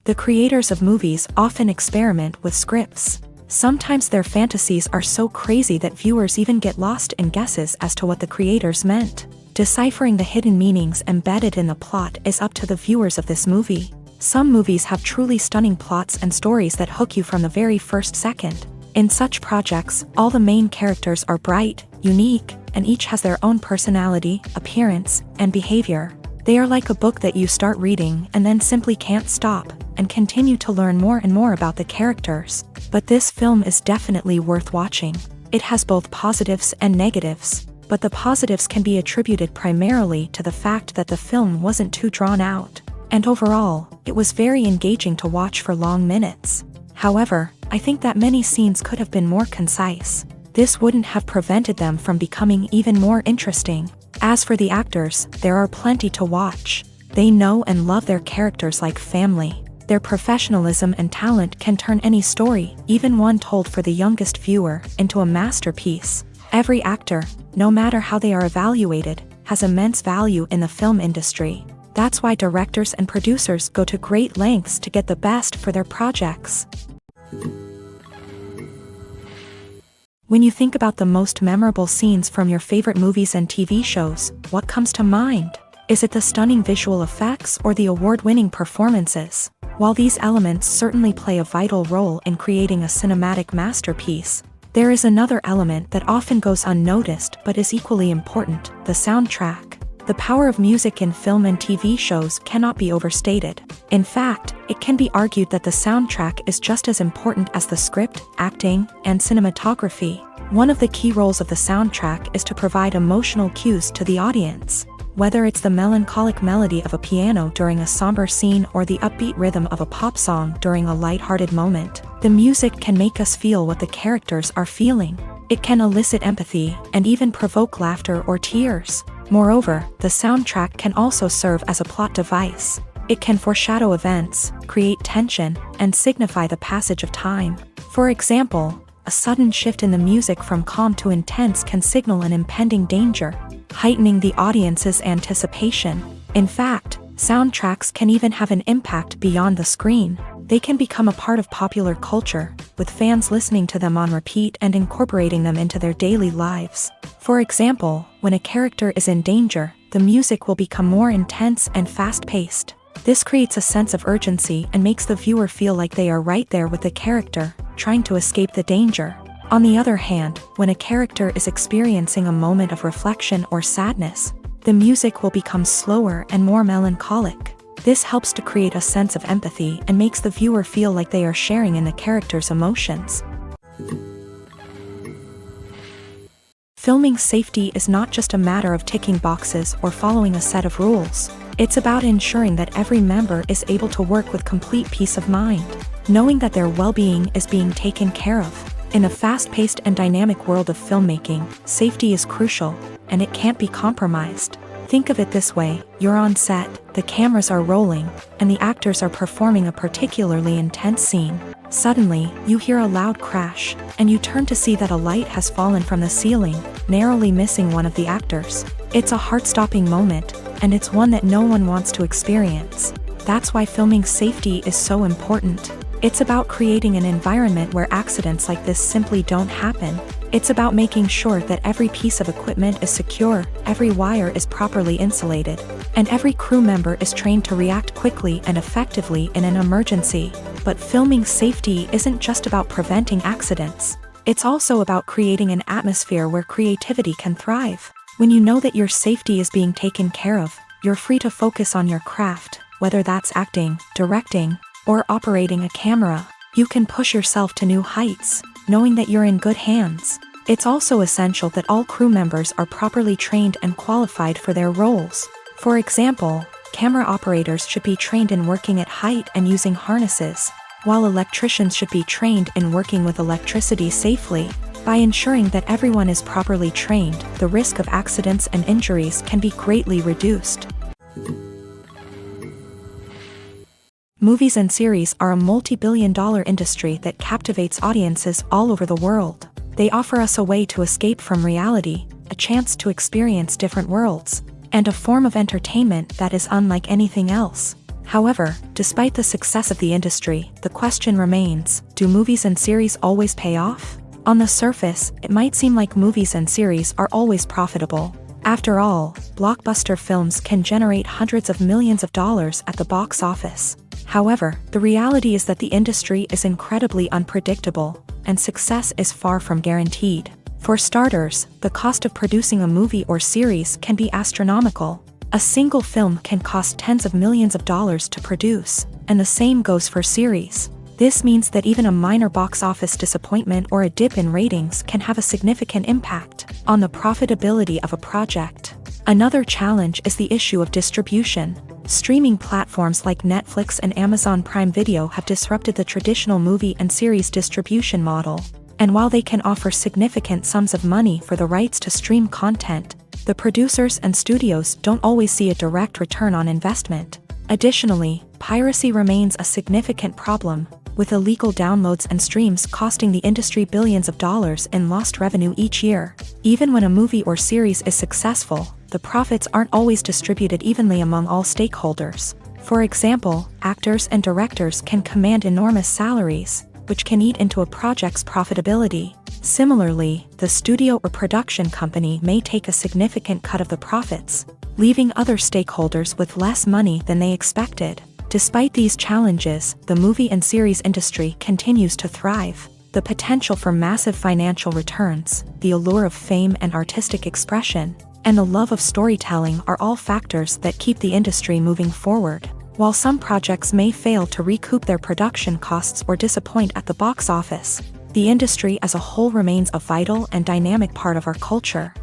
The creators of movies often experiment with scripts. Sometimes their fantasies are so crazy that viewers even get lost in guesses as to what the creators meant. Deciphering the hidden meanings embedded in the plot is up to the viewers of this movie. Some movies have truly stunning plots and stories that hook you from the very first second. In such projects, all the main characters are bright, unique, and each has their own personality, appearance, and behavior. They are like a book that you start reading and then simply can't stop, and continue to learn more and more about the characters. But this film is definitely worth watching. It has both positives and negatives, but the positives can be attributed primarily to the fact that the film wasn't too drawn out, and overall, it was very engaging to watch for long minutes. However, I think that many scenes could have been more concise. This wouldn't have prevented them from becoming even more interesting. As for the actors, there are plenty to watch. They know and love their characters like family. Their professionalism and talent can turn any story, even one told for the youngest viewer, into a masterpiece. Every actor, no matter how they are evaluated, has immense value in the film industry. That's why directors and producers go to great lengths to get the best for their projects. When you think about the most memorable scenes from your favorite movies and TV shows, what comes to mind? Is it the stunning visual effects or the award-winning performances? While these elements certainly play a vital role in creating a cinematic masterpiece, there is another element that often goes unnoticed but is equally important: the soundtrack. The power of music in film and TV shows cannot be overstated. In fact, it can be argued that the soundtrack is just as important as the script, acting, and cinematography. One of the key roles of the soundtrack is to provide emotional cues to the audience. Whether it's the melancholic melody of a piano during a somber scene or the upbeat rhythm of a pop song during a lighthearted moment, the music can make us feel what the characters are feeling. It can elicit empathy and even provoke laughter or tears. Moreover, the soundtrack can also serve as a plot device. It can foreshadow events, create tension, and signify the passage of time. For example, a sudden shift in the music from calm to intense can signal an impending danger, heightening the audience's anticipation. In fact, soundtracks can even have an impact beyond the screen. They can become a part of popular culture, with fans listening to them on repeat and incorporating them into their daily lives. For example, when a character is in danger, the music will become more intense and fast-paced. This creates a sense of urgency and makes the viewer feel like they are right there with the character, trying to escape the danger. On the other hand, when a character is experiencing a moment of reflection or sadness, the music will become slower and more melancholic. This helps to create a sense of empathy and makes the viewer feel like they are sharing in the character's emotions. Filming safety is not just a matter of ticking boxes or following a set of rules. It's about ensuring that every member is able to work with complete peace of mind, knowing that their well-being is being taken care of. In a fast-paced and dynamic world of filmmaking, safety is crucial, and it can't be compromised. Think of it this way: you're on set, the cameras are rolling, and the actors are performing a particularly intense scene. Suddenly, you hear a loud crash, and you turn to see that a light has fallen from the ceiling, narrowly missing one of the actors. It's a heart-stopping moment, and it's one that no one wants to experience. That's why filming safety is so important. It's about creating an environment where accidents like this simply don't happen. It's about making sure that every piece of equipment is secure, every wire is properly insulated, and every crew member is trained to react quickly and effectively in an emergency. But filming safety isn't just about preventing accidents. It's also about creating an atmosphere where creativity can thrive. When you know that your safety is being taken care of, you're free to focus on your craft, whether that's acting, directing, or operating a camera. You can push yourself to new heights, knowing that you're in good hands. It's also essential that all crew members are properly trained and qualified for their roles. For example, camera operators should be trained in working at height and using harnesses, while electricians should be trained in working with electricity safely. By ensuring that everyone is properly trained, the risk of accidents and injuries can be greatly reduced. Movies and series are a multi-billion-dollar industry that captivates audiences all over the world. They offer us a way to escape from reality, a chance to experience different worlds, and a form of entertainment that is unlike anything else. However, despite the success of the industry, the question remains, do movies and series always pay off? On the surface, it might seem like movies and series are always profitable. After all, blockbuster films can generate hundreds of millions of dollars at the box office. However, the reality is that the industry is incredibly unpredictable, and success is far from guaranteed. For starters, the cost of producing a movie or series can be astronomical. A single film can cost tens of millions of dollars to produce, and the same goes for series. This means that even a minor box office disappointment or a dip in ratings can have a significant impact on the profitability of a project. Another challenge is the issue of distribution. Streaming platforms like Netflix and Amazon Prime Video have disrupted the traditional movie and series distribution model. And while they can offer significant sums of money for the rights to stream content, the producers and studios don't always see a direct return on investment. Additionally, piracy remains a significant problem, with illegal downloads and streams costing the industry billions of dollars in lost revenue each year. Even when a movie or series is successful, the profits aren't always distributed evenly among all stakeholders. For example, actors and directors can command enormous salaries, which can eat into a project's profitability. Similarly, the studio or production company may take a significant cut of the profits, leaving other stakeholders with less money than they expected. Despite these challenges, the movie and series industry continues to thrive. The potential for massive financial returns, the allure of fame and artistic expression, and the love of storytelling are all factors that keep the industry moving forward. While some projects may fail to recoup their production costs or disappoint at the box office, the industry as a whole remains a vital and dynamic part of our culture.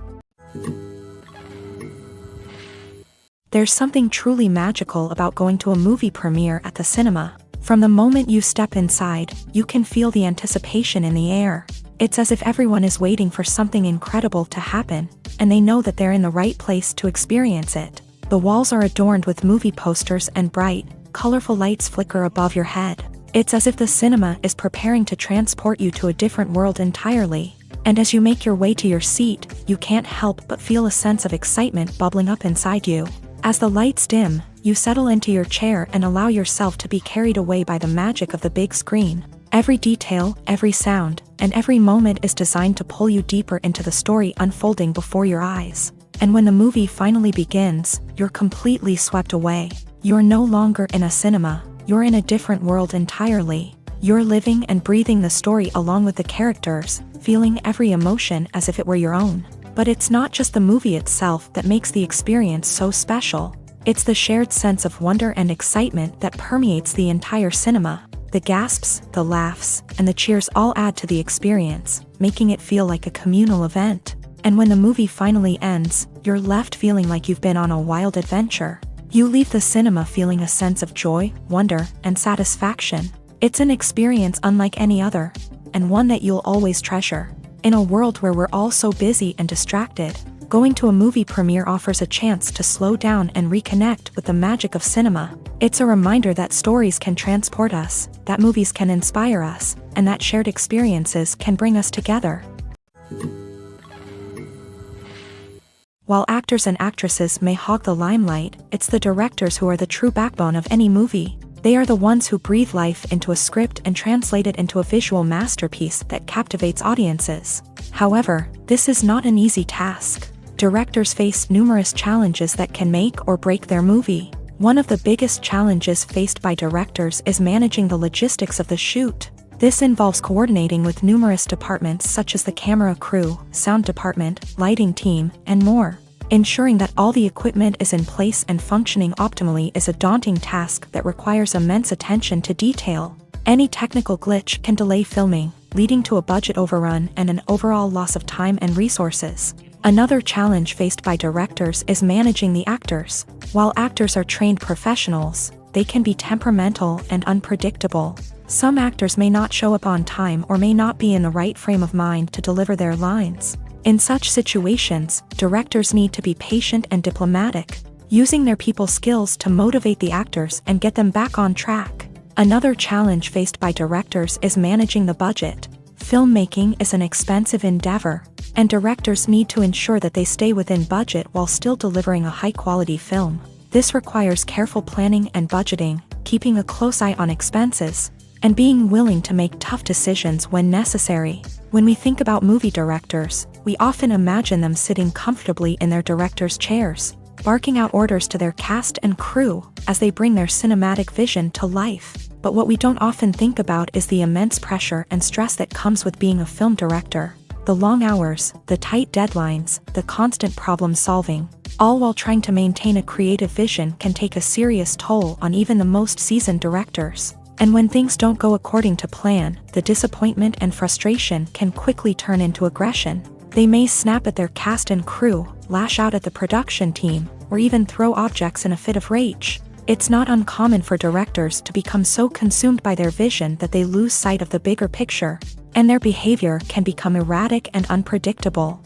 There's something truly magical about going to a movie premiere at the cinema. From the moment you step inside, you can feel the anticipation in the air. It's as if everyone is waiting for something incredible to happen, and they know that they're in the right place to experience it. The walls are adorned with movie posters and bright, colorful lights flicker above your head. It's as if the cinema is preparing to transport you to a different world entirely. And as you make your way to your seat, you can't help but feel a sense of excitement bubbling up inside you. As the lights dim, you settle into your chair and allow yourself to be carried away by the magic of the big screen. Every detail, every sound, and every moment is designed to pull you deeper into the story unfolding before your eyes. And when the movie finally begins, you're completely swept away. You're no longer in a cinema, you're in a different world entirely. You're living and breathing the story along with the characters, feeling every emotion as if it were your own. But it's not just the movie itself that makes the experience so special. It's the shared sense of wonder and excitement that permeates the entire cinema. The gasps, the laughs, and the cheers all add to the experience, making it feel like a communal event. And when the movie finally ends, you're left feeling like you've been on a wild adventure. You leave the cinema feeling a sense of joy, wonder, and satisfaction. It's an experience unlike any other, and one that you'll always treasure. In a world where we're all so busy and distracted, going to a movie premiere offers a chance to slow down and reconnect with the magic of cinema. It's a reminder that stories can transport us, that movies can inspire us, and that shared experiences can bring us together. While actors and actresses may hog the limelight, it's the directors who are the true backbone of any movie. They are the ones who breathe life into a script and translate it into a visual masterpiece that captivates audiences. However, this is not an easy task. Directors face numerous challenges that can make or break their movie. One of the biggest challenges faced by directors is managing the logistics of the shoot. This involves coordinating with numerous departments such as the camera crew, sound department, lighting team, and more. Ensuring that all the equipment is in place and functioning optimally is a daunting task that requires immense attention to detail. Any technical glitch can delay filming, leading to a budget overrun and an overall loss of time and resources. Another challenge faced by directors is managing the actors. While actors are trained professionals, they can be temperamental and unpredictable. Some actors may not show up on time or may not be in the right frame of mind to deliver their lines. In such situations, directors need to be patient and diplomatic, using their people skills to motivate the actors and get them back on track. Another challenge faced by directors is managing the budget. Filmmaking is an expensive endeavor, and directors need to ensure that they stay within budget while still delivering a high-quality film. This requires careful planning and budgeting, keeping a close eye on expenses, and being willing to make tough decisions when necessary. When we think about movie directors, we often imagine them sitting comfortably in their director's chairs, barking out orders to their cast and crew as they bring their cinematic vision to life. But what we don't often think about is the immense pressure and stress that comes with being a film director. The long hours, the tight deadlines, the constant problem solving, all while trying to maintain a creative vision can take a serious toll on even the most seasoned directors. And when things don't go according to plan, the disappointment and frustration can quickly turn into aggression. They may snap at their cast and crew, lash out at the production team, or even throw objects in a fit of rage. It's not uncommon for directors to become so consumed by their vision that they lose sight of the bigger picture, and their behavior can become erratic and unpredictable.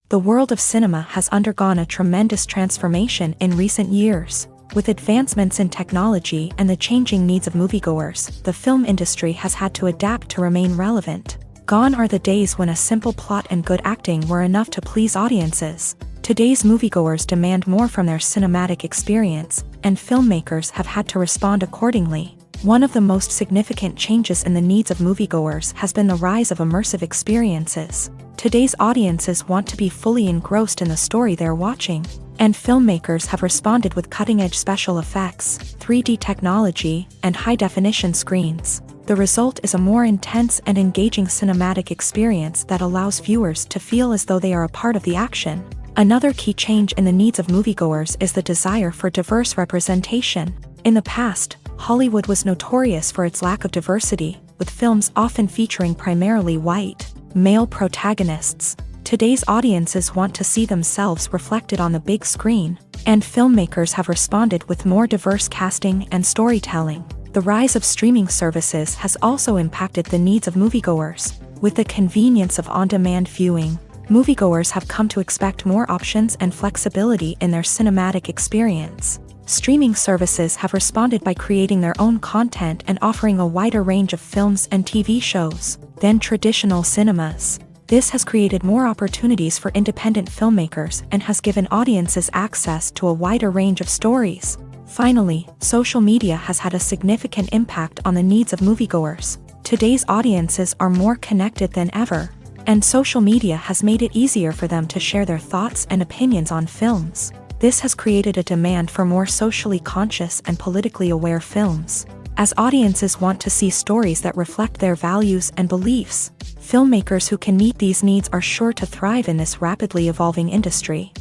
The world of cinema has undergone a tremendous transformation in recent years. With advancements in technology and the changing needs of moviegoers, the film industry has had to adapt to remain relevant. Gone are the days when a simple plot and good acting were enough to please audiences. Today's moviegoers demand more from their cinematic experience, and filmmakers have had to respond accordingly. One of the most significant changes in the needs of moviegoers has been the rise of immersive experiences. Today's audiences want to be fully engrossed in the story they're watching, and filmmakers have responded with cutting-edge special effects, 3D technology, and high-definition screens. The result is a more intense and engaging cinematic experience that allows viewers to feel as though they are a part of the action. Another key change in the needs of moviegoers is the desire for diverse representation. In the past, Hollywood was notorious for its lack of diversity, with films often featuring primarily white, male protagonists. Today's audiences want to see themselves reflected on the big screen, and filmmakers have responded with more diverse casting and storytelling. The rise of streaming services has also impacted the needs of moviegoers. With the convenience of on-demand viewing, moviegoers have come to expect more options and flexibility in their cinematic experience. Streaming services have responded by creating their own content and offering a wider range of films and TV shows than traditional cinemas. This has created more opportunities for independent filmmakers and has given audiences access to a wider range of stories. Finally, social media has had a significant impact on the needs of moviegoers. Today's audiences are more connected than ever, and social media has made it easier for them to share their thoughts and opinions on films. This has created a demand for more socially conscious and politically aware films. As audiences want to see stories that reflect their values and beliefs, filmmakers who can meet these needs are sure to thrive in this rapidly evolving industry.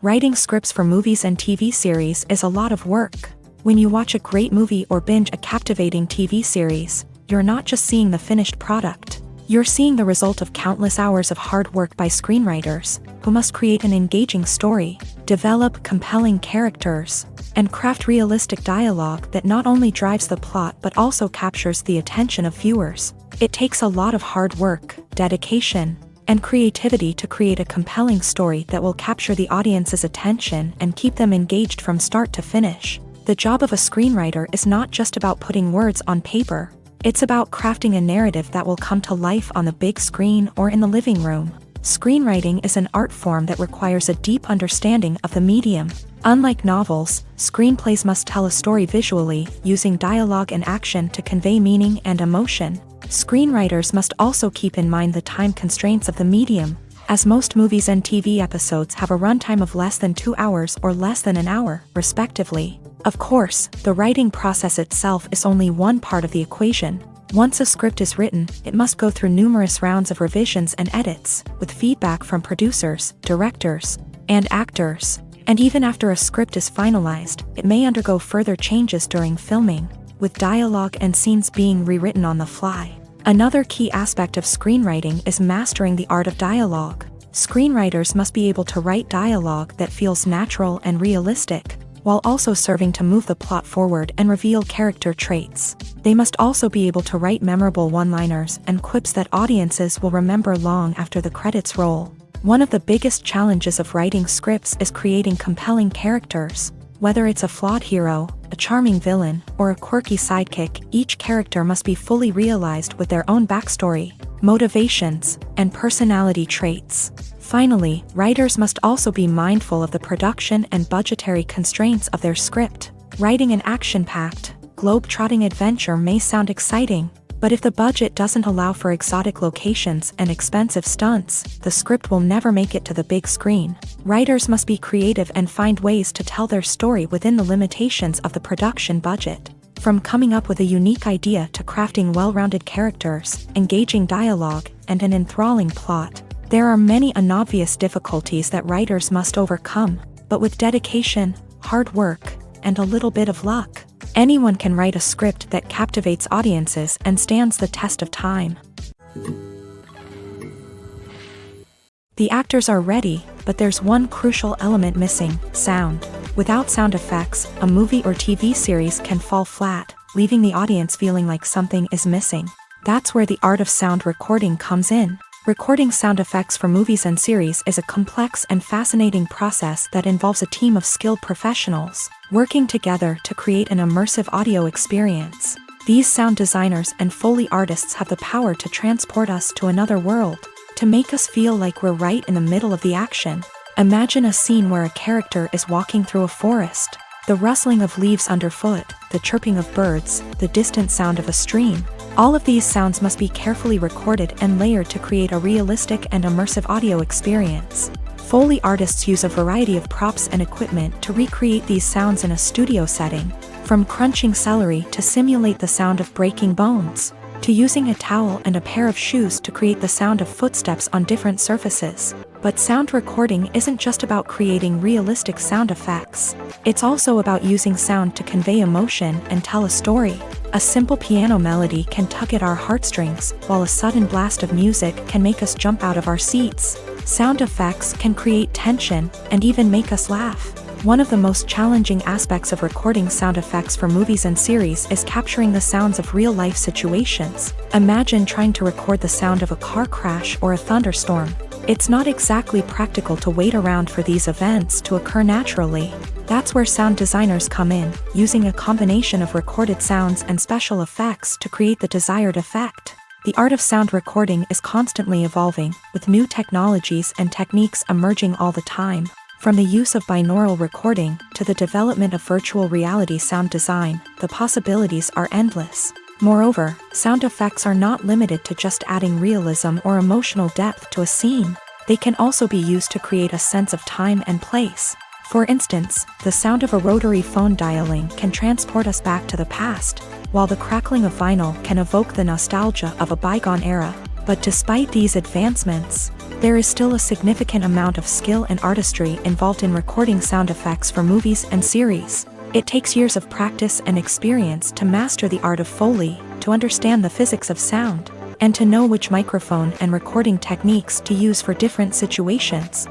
Writing scripts for movies and TV series is a lot of work. When you watch a great movie or binge a captivating TV series, you're not just seeing the finished product. You're seeing the result of countless hours of hard work by screenwriters, who must create an engaging story, develop compelling characters, and craft realistic dialogue that not only drives the plot but also captures the attention of viewers. It takes a lot of hard work, dedication, and creativity to create a compelling story that will capture the audience's attention and keep them engaged from start to finish. The job of a screenwriter is not just about putting words on paper. It's about crafting a narrative that will come to life on the big screen or in the living room. Screenwriting is an art form that requires a deep understanding of the medium. Unlike novels, screenplays must tell a story visually, using dialogue and action to convey meaning and emotion. Screenwriters must also keep in mind the time constraints of the medium, as most movies and TV episodes have a runtime of less than 2 hours or less than an hour, respectively. Of course, the writing process itself is only one part of the equation. Once a script is written, it must go through numerous rounds of revisions and edits, with feedback from producers, directors, and actors. And even after a script is finalized, it may undergo further changes during filming, with dialogue and scenes being rewritten on the fly. Another key aspect of screenwriting is mastering the art of dialogue. Screenwriters must be able to write dialogue that feels natural and realistic, while also serving to move the plot forward and reveal character traits. They must also be able to write memorable one-liners and quips that audiences will remember long after the credits roll. One of the biggest challenges of writing scripts is creating compelling characters. Whether it's a flawed hero, a charming villain, or a quirky sidekick, each character must be fully realized with their own backstory. motivations, and personality traits. Finally, writers must also be mindful of the production and budgetary constraints of their script. Writing an action-packed, globe-trotting adventure may sound exciting, but if the budget doesn't allow for exotic locations and expensive stunts, the script will never make it to the big screen. Writers must be creative and find ways to tell their story within the limitations of the production budget. From coming up with a unique idea to crafting well-rounded characters, engaging dialogue, and an enthralling plot, there are many unobvious difficulties that writers must overcome, but with dedication, hard work, and a little bit of luck, anyone can write a script that captivates audiences and stands the test of time. The actors are ready, but there's one crucial element missing: sound. Without sound effects, a movie or TV series can fall flat, leaving the audience feeling like something is missing. That's where the art of sound recording comes in. Recording sound effects for movies and series is a complex and fascinating process that involves a team of skilled professionals working together to create an immersive audio experience. These sound designers and Foley artists have the power to transport us to another world, to make us feel like we're right in the middle of the action. Imagine a scene where a character is walking through a forest. The rustling of leaves underfoot, the chirping of birds, the distant sound of a stream. All of these sounds must be carefully recorded and layered to create a realistic and immersive audio experience. Foley artists use a variety of props and equipment to recreate these sounds in a studio setting, from crunching celery to simulate the sound of breaking bones, to using a towel and a pair of shoes to create the sound of footsteps on different surfaces. But sound recording isn't just about creating realistic sound effects. It's also about using sound to convey emotion and tell a story. A simple piano melody can tug at our heartstrings, while a sudden blast of music can make us jump out of our seats. Sound effects can create tension and even make us laugh. One of the most challenging aspects of recording sound effects for movies and series is capturing the sounds of real-life situations. Imagine trying to record the sound of a car crash or a thunderstorm. It's not exactly practical to wait around for these events to occur naturally. That's where sound designers come in, using a combination of recorded sounds and special effects to create the desired effect. The art of sound recording is constantly evolving, with new technologies and techniques emerging all the time. From the use of binaural recording to the development of virtual reality sound design, the possibilities are endless. Moreover, sound effects are not limited to just adding realism or emotional depth to a scene. They can also be used to create a sense of time and place. For instance, the sound of a rotary phone dialing can transport us back to the past, while the crackling of vinyl can evoke the nostalgia of a bygone era. But despite these advancements, there is still a significant amount of skill and artistry involved in recording sound effects for movies and series. It takes years of practice and experience to master the art of Foley, to understand the physics of sound, and to know which microphone and recording techniques to use for different situations.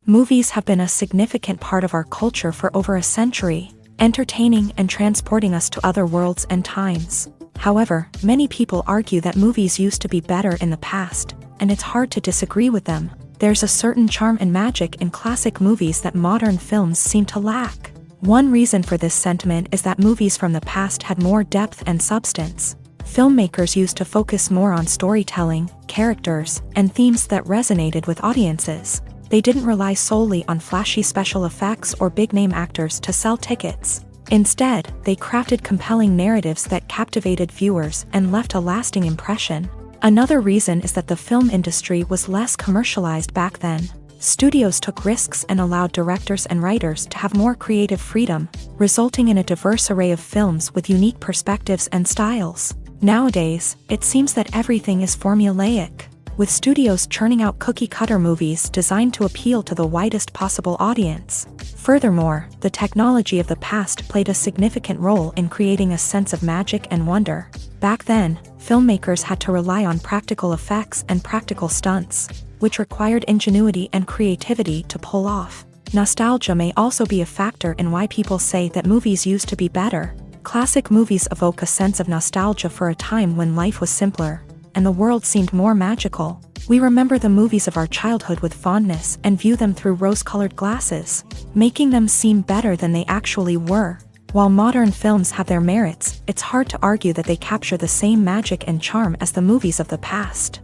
Movies have been a significant part of our culture for over a century, entertaining and transporting us to other worlds and times. However, many people argue that movies used to be better in the past, and it's hard to disagree with them. There's a certain charm and magic in classic movies that modern films seem to lack. One reason for this sentiment is that movies from the past had more depth and substance. Filmmakers used to focus more on storytelling, characters, and themes that resonated with audiences. They didn't rely solely on flashy special effects or big-name actors to sell tickets. Instead, they crafted compelling narratives that captivated viewers and left a lasting impression. Another reason is that the film industry was less commercialized back then. Studios took risks and allowed directors and writers to have more creative freedom, resulting in a diverse array of films with unique perspectives and styles. Nowadays, it seems that everything is formulaic, with studios churning out cookie-cutter movies designed to appeal to the widest possible audience. Furthermore, the technology of the past played a significant role in creating a sense of magic and wonder. Back then, filmmakers had to rely on practical effects and practical stunts, which required ingenuity and creativity to pull off. Nostalgia may also be a factor in why people say that movies used to be better. Classic movies evoke a sense of nostalgia for a time when life was simpler, and the world seemed more magical. We remember the movies of our childhood with fondness and view them through rose-colored glasses, making them seem better than they actually were. While modern films have their merits, it's hard to argue that they capture the same magic and charm as the movies of the past.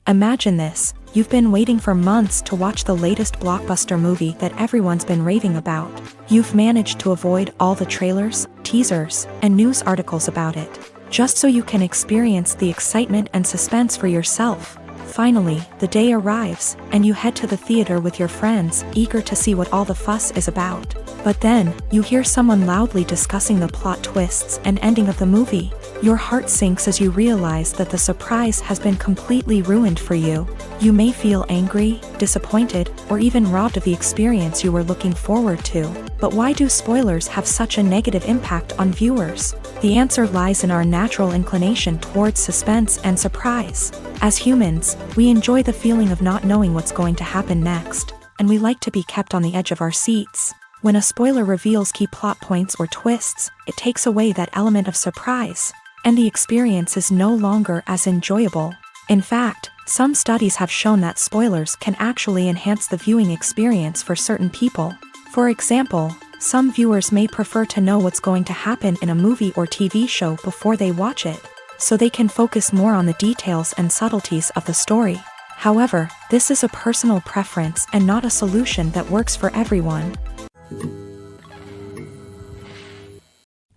Imagine this: you've been waiting for months to watch the latest blockbuster movie that everyone's been raving about. You've managed to avoid all the trailers, teasers, and news articles about it, just so you can experience the excitement and suspense for yourself. Finally, the day arrives, and you head to the theater with your friends, eager to see what all the fuss is about. But then, you hear someone loudly discussing the plot twists and ending of the movie. Your heart sinks as you realize that the surprise has been completely ruined for you. You may feel angry, disappointed, or even robbed of the experience you were looking forward to. But why do spoilers have such a negative impact on viewers? The answer lies in our natural inclination towards suspense and surprise. As humans, we enjoy the feeling of not knowing what's going to happen next, and we like to be kept on the edge of our seats. When a spoiler reveals key plot points or twists, it takes away that element of surprise, and the experience is no longer as enjoyable. In fact, some studies have shown that spoilers can actually enhance the viewing experience for certain people. For example, some viewers may prefer to know what's going to happen in a movie or TV show before they watch it, so they can focus more on the details and subtleties of the story. However, this is a personal preference and not a solution that works for everyone.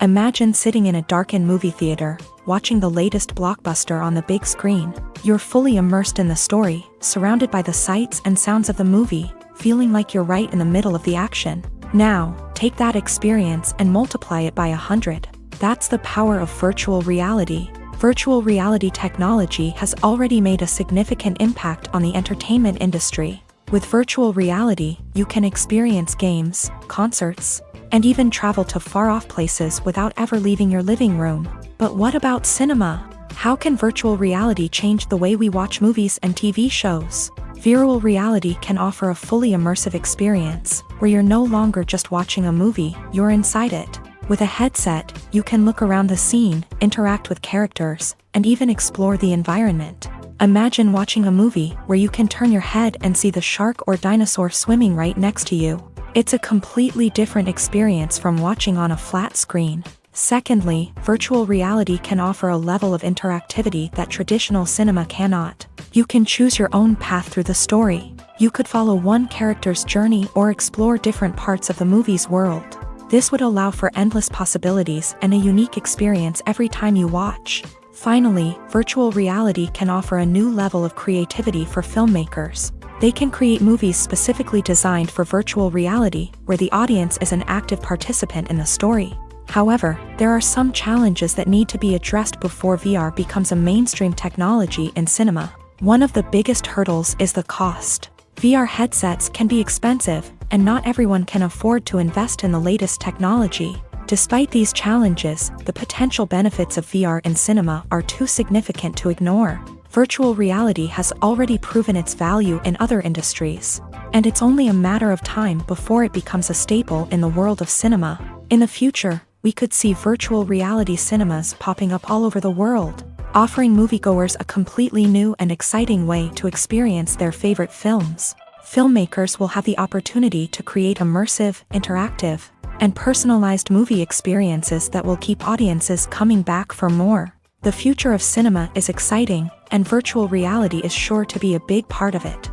Imagine sitting in a darkened movie theater, watching the latest blockbuster on the big screen. You're fully immersed in the story, surrounded by the sights and sounds of the movie, feeling like you're right in the middle of the action. Now, take that experience and multiply it by 100. That's the power of virtual reality. Virtual reality technology has already made a significant impact on the entertainment industry. With virtual reality, you can experience games, concerts, and even travel to far-off places without ever leaving your living room. But what about cinema? How can virtual reality change the way we watch movies and TV shows? Virtual reality can offer a fully immersive experience, where you're no longer just watching a movie, you're inside it. With a headset, you can look around the scene, interact with characters, and even explore the environment. Imagine watching a movie where you can turn your head and see the shark or dinosaur swimming right next to you. It's a completely different experience from watching on a flat screen. Secondly, virtual reality can offer a level of interactivity that traditional cinema cannot. You can choose your own path through the story. You could follow one character's journey or explore different parts of the movie's world. This would allow for endless possibilities and a unique experience every time you watch. Finally, virtual reality can offer a new level of creativity for filmmakers. They can create movies specifically designed for virtual reality, where the audience is an active participant in the story. However, there are some challenges that need to be addressed before VR becomes a mainstream technology in cinema. One of the biggest hurdles is the cost. VR headsets can be expensive, and not everyone can afford to invest in the latest technology. Despite these challenges, the potential benefits of VR in cinema are too significant to ignore. Virtual reality has already proven its value in other industries, and it's only a matter of time before it becomes a staple in the world of cinema. In the future, we could see virtual reality cinemas popping up all over the world, offering moviegoers a completely new and exciting way to experience their favorite films. Filmmakers will have the opportunity to create immersive, interactive, and personalized movie experiences that will keep audiences coming back for more. The future of cinema is exciting, and virtual reality is sure to be a big part of it.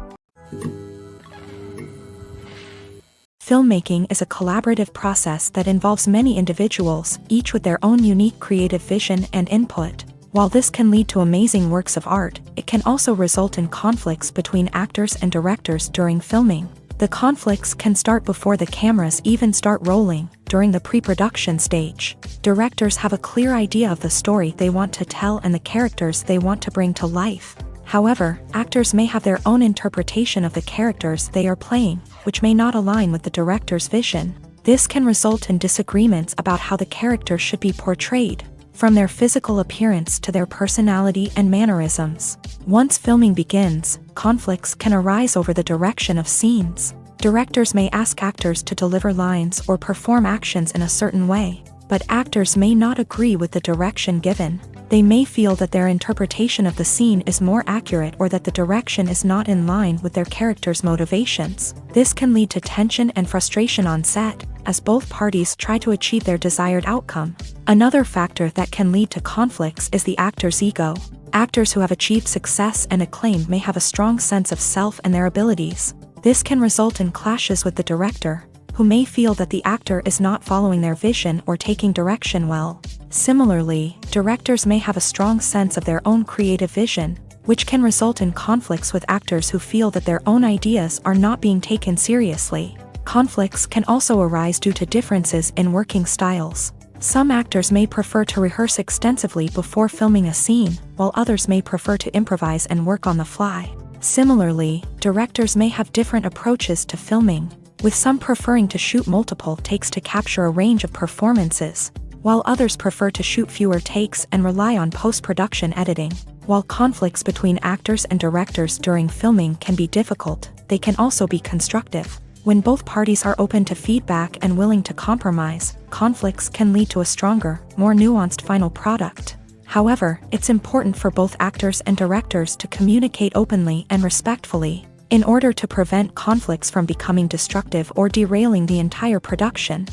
Filmmaking is a collaborative process that involves many individuals, each with their own unique creative vision and input. While this can lead to amazing works of art, it can also result in conflicts between actors and directors during filming. The conflicts can start before the cameras even start rolling, during the pre-production stage. Directors have a clear idea of the story they want to tell and the characters they want to bring to life. However, actors may have their own interpretation of the characters they are playing, which may not align with the director's vision. This can result in disagreements about how the character should be portrayed, from their physical appearance to their personality and mannerisms. Once filming begins, conflicts can arise over the direction of scenes. Directors may ask actors to deliver lines or perform actions in a certain way, but actors may not agree with the direction given. They may feel that their interpretation of the scene is more accurate or that the direction is not in line with their character's motivations. This can lead to tension and frustration on set, as both parties try to achieve their desired outcome. Another factor that can lead to conflicts is the actor's ego. Actors who have achieved success and acclaim may have a strong sense of self and their abilities. This can result in clashes with the director, who may feel that the actor is not following their vision or taking direction well. Similarly, directors may have a strong sense of their own creative vision, which can result in conflicts with actors who feel that their own ideas are not being taken seriously. Conflicts can also arise due to differences in working styles. Some actors may prefer to rehearse extensively before filming a scene, while others may prefer to improvise and work on the fly. Similarly, directors may have different approaches to filming, with some preferring to shoot multiple takes to capture a range of performances, while others prefer to shoot fewer takes and rely on post-production editing. While conflicts between actors and directors during filming can be difficult, they can also be constructive. When both parties are open to feedback and willing to compromise, conflicts can lead to a stronger, more nuanced final product. However, it's important for both actors and directors to communicate openly and respectfully, in order to prevent conflicts from becoming destructive or derailing the entire production.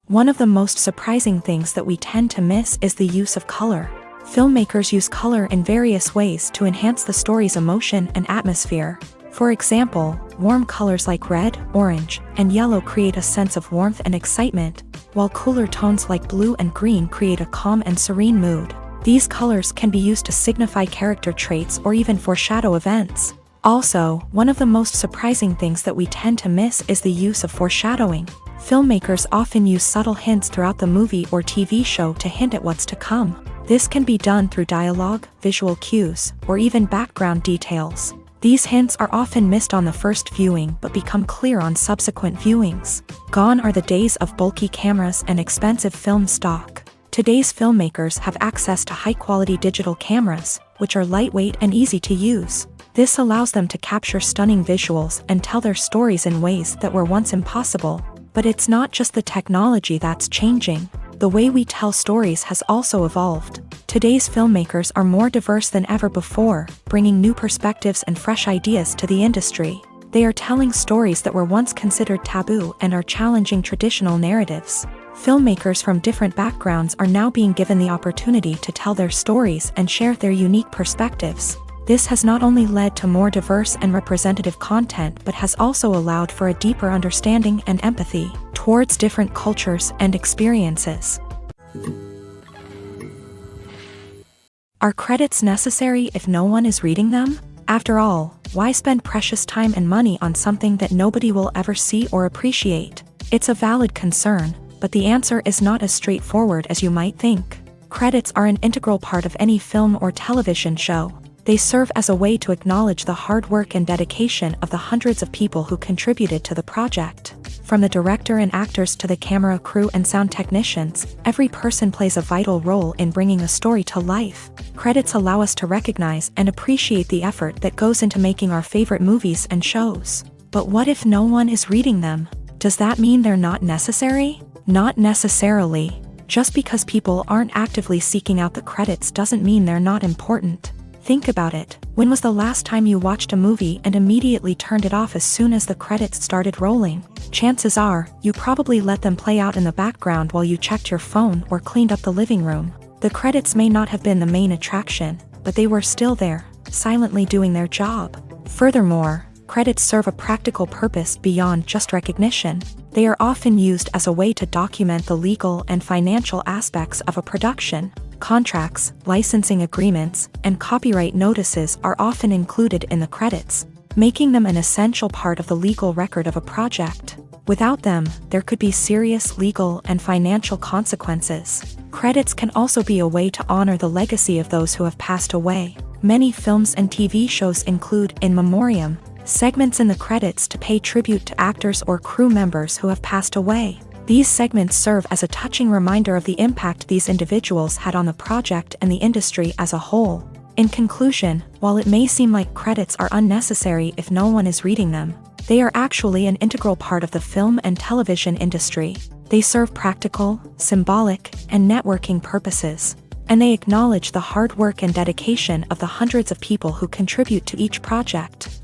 One of the most surprising things that we tend to miss is the use of color. Filmmakers use color in various ways to enhance the story's emotion and atmosphere. For example, warm colors like red, orange, and yellow create a sense of warmth and excitement, while cooler tones like blue and green create a calm and serene mood. These colors can be used to signify character traits or even foreshadow events. Also, one of the most surprising things that we tend to miss is the use of foreshadowing. Filmmakers often use subtle hints throughout the movie or TV show to hint at what's to come. This can be done through dialogue, visual cues, or even background details. These hints are often missed on the first viewing but become clear on subsequent viewings. Gone are the days of bulky cameras and expensive film stock. Today's filmmakers have access to high-quality digital cameras, which are lightweight and easy to use. This allows them to capture stunning visuals and tell their stories in ways that were once impossible. But it's not just the technology that's changing. The way we tell stories has also evolved. Today's filmmakers are more diverse than ever before, bringing new perspectives and fresh ideas to the industry. They are telling stories that were once considered taboo and are challenging traditional narratives. Filmmakers from different backgrounds are now being given the opportunity to tell their stories and share their unique perspectives. This has not only led to more diverse and representative content but has also allowed for a deeper understanding and empathy towards different cultures and experiences. Are credits necessary if no one is reading them? After all, why spend precious time and money on something that nobody will ever see or appreciate? It's a valid concern, but the answer is not as straightforward as you might think. Credits are an integral part of any film or television show. They serve as a way to acknowledge the hard work and dedication of the hundreds of people who contributed to the project. From the director and actors to the camera crew and sound technicians, every person plays a vital role in bringing a story to life. Credits allow us to recognize and appreciate the effort that goes into making our favorite movies and shows. But what if no one is reading them? Does that mean they're not necessary? Not necessarily. Just because people aren't actively seeking out the credits doesn't mean they're not important. Think about it. When was the last time you watched a movie and immediately turned it off as soon as the credits started rolling? Chances are, you probably let them play out in the background while you checked your phone or cleaned up the living room. The credits may not have been the main attraction, but they were still there, silently doing their job. Furthermore, credits serve a practical purpose beyond just recognition. They are often used as a way to document the legal and financial aspects of a production. Contracts, licensing agreements, and copyright notices are often included in the credits, making them an essential part of the legal record of a project. Without them, there could be serious legal and financial consequences. Credits can also be a way to honor the legacy of those who have passed away. Many films and TV shows include in memoriam segments in the credits to pay tribute to actors or crew members who have passed away. These segments serve as a touching reminder of the impact these individuals had on the project and the industry as a whole. In conclusion, while it may seem like credits are unnecessary if no one is reading them, they are actually an integral part of the film and television industry. They serve practical, symbolic, and networking purposes. And they acknowledge the hard work and dedication of the hundreds of people who contribute to each project.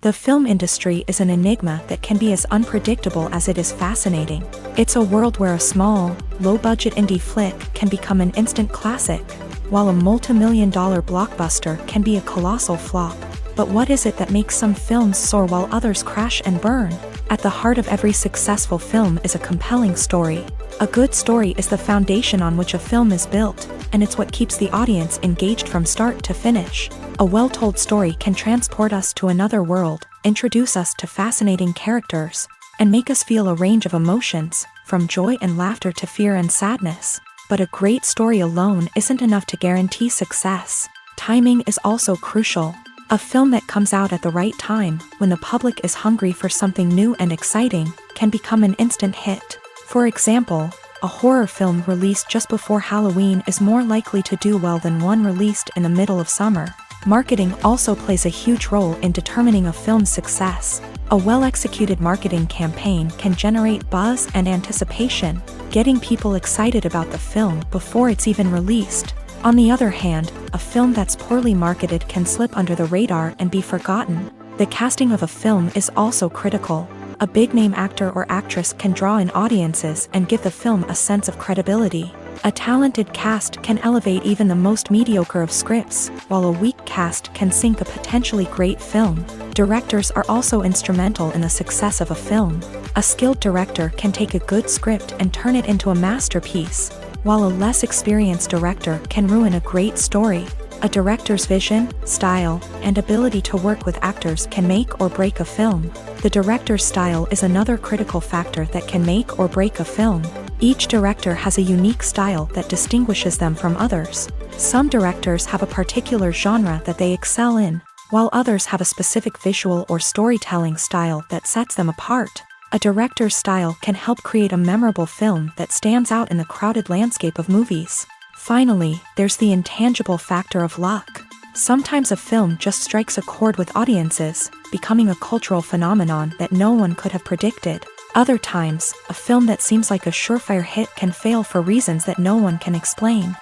The film industry is an enigma that can be as unpredictable as it is fascinating. It's a world where a small, low-budget indie flick can become an instant classic, while a multi-million-dollar blockbuster can be a colossal flop. But what is it that makes some films soar while others crash and burn? At the heart of every successful film is a compelling story. A good story is the foundation on which a film is built, and it's what keeps the audience engaged from start to finish. A well-told story can transport us to another world, introduce us to fascinating characters, and make us feel a range of emotions, from joy and laughter to fear and sadness. But a great story alone isn't enough to guarantee success. Timing is also crucial. A film that comes out at the right time, when the public is hungry for something new and exciting, can become an instant hit. For example, a horror film released just before Halloween is more likely to do well than one released in the middle of summer. Marketing also plays a huge role in determining a film's success. A well-executed marketing campaign can generate buzz and anticipation, getting people excited about the film before it's even released. On the other hand, a film that's poorly marketed can slip under the radar and be forgotten. The casting of a film is also critical. A big-name actor or actress can draw in audiences and give the film a sense of credibility. A talented cast can elevate even the most mediocre of scripts, while a weak cast can sink a potentially great film. Directors are also instrumental in the success of a film. A skilled director can take a good script and turn it into a masterpiece, while a less experienced director can ruin a great story. A director's vision, style, and ability to work with actors can make or break a film. The director's style is another critical factor that can make or break a film. Each director has a unique style that distinguishes them from others. Some directors have a particular genre that they excel in, while others have a specific visual or storytelling style that sets them apart. A director's style can help create a memorable film that stands out in the crowded landscape of movies. Finally, there's the intangible factor of luck. Sometimes a film just strikes a chord with audiences, becoming a cultural phenomenon that no one could have predicted. Other times, a film that seems like a surefire hit can fail for reasons that no one can explain.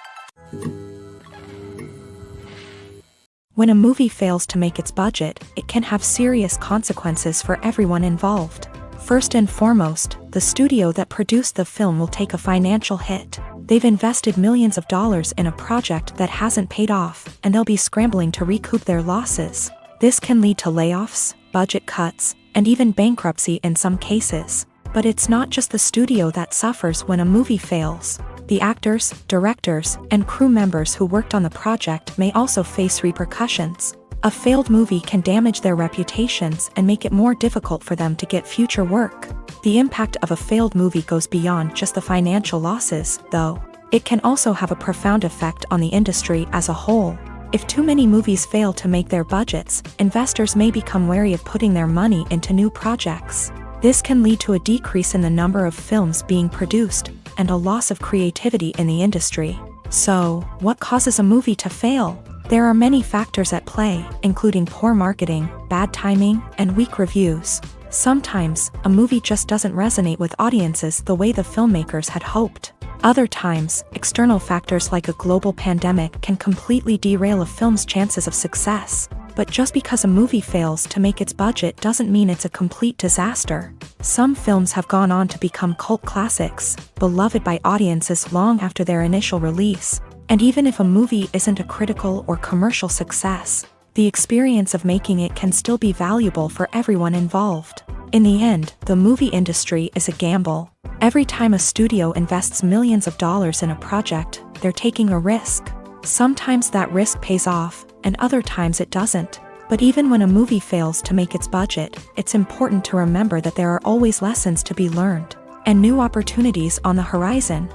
When a movie fails to make its budget, it can have serious consequences for everyone involved. First and foremost, the studio that produced the film will take a financial hit. They've invested millions of dollars in a project that hasn't paid off, and they'll be scrambling to recoup their losses. This can lead to layoffs, budget cuts, and even bankruptcy in some cases. But it's not just the studio that suffers when a movie fails. The actors, directors, and crew members who worked on the project may also face repercussions. A failed movie can damage their reputations and make it more difficult for them to get future work. The impact of a failed movie goes beyond just the financial losses, though. It can also have a profound effect on the industry as a whole. If too many movies fail to make their budgets, investors may become wary of putting their money into new projects. This can lead to a decrease in the number of films being produced, and a loss of creativity in the industry. So, what causes a movie to fail? There are many factors at play, including poor marketing, bad timing, and weak reviews. Sometimes, a movie just doesn't resonate with audiences the way the filmmakers had hoped. Other times, external factors like a global pandemic can completely derail a film's chances of success. But just because a movie fails to make its budget doesn't mean it's a complete disaster. Some films have gone on to become cult classics, beloved by audiences long after their initial release. And even if a movie isn't a critical or commercial success, the experience of making it can still be valuable for everyone involved. In the end, the movie industry is a gamble. Every time a studio invests millions of dollars in a project, they're taking a risk. Sometimes that risk pays off, and other times it doesn't. But even when a movie fails to make its budget, it's important to remember that there are always lessons to be learned, and new opportunities on the horizon.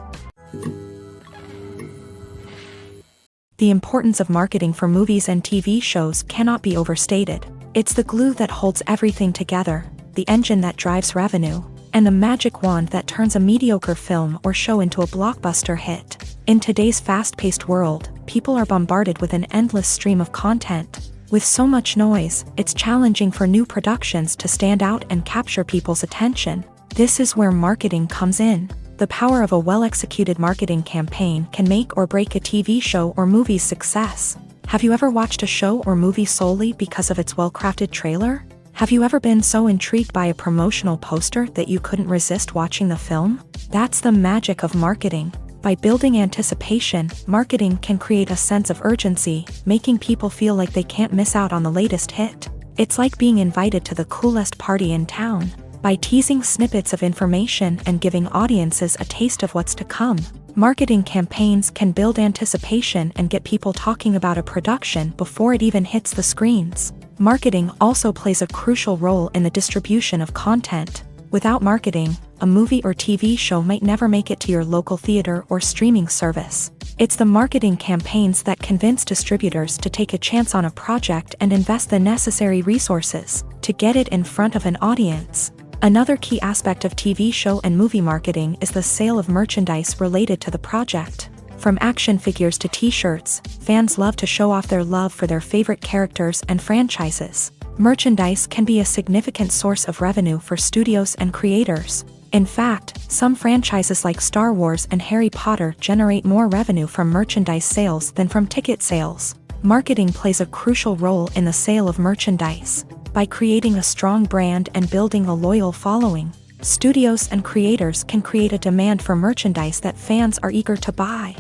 The importance of marketing for movies and TV shows cannot be overstated. It's the glue that holds everything together, the engine that drives revenue, and the magic wand that turns a mediocre film or show into a blockbuster hit. In today's fast-paced world, people are bombarded with an endless stream of content. With so much noise, it's challenging for new productions to stand out and capture people's attention. This is where marketing comes in. The power of a well-executed marketing campaign can make or break a TV show or movie's success. Have you ever watched a show or movie solely because of its well-crafted trailer? Have you ever been so intrigued by a promotional poster that you couldn't resist watching the film? That's the magic of marketing. By building anticipation, marketing can create a sense of urgency, making people feel like they can't miss out on the latest hit. It's like being invited to the coolest party in town. By teasing snippets of information and giving audiences a taste of what's to come, marketing campaigns can build anticipation and get people talking about a production before it even hits the screens. Marketing also plays a crucial role in the distribution of content. Without marketing, a movie or TV show might never make it to your local theater or streaming service. It's the marketing campaigns that convince distributors to take a chance on a project and invest the necessary resources to get it in front of an audience. Another key aspect of TV show and movie marketing is the sale of merchandise related to the project. From action figures to t-shirts, fans love to show off their love for their favorite characters and franchises. Merchandise can be a significant source of revenue for studios and creators. In fact, some franchises like Star Wars and Harry Potter generate more revenue from merchandise sales than from ticket sales. Marketing plays a crucial role in the sale of merchandise. By creating a strong brand and building a loyal following, studios and creators can create a demand for merchandise that fans are eager to buy.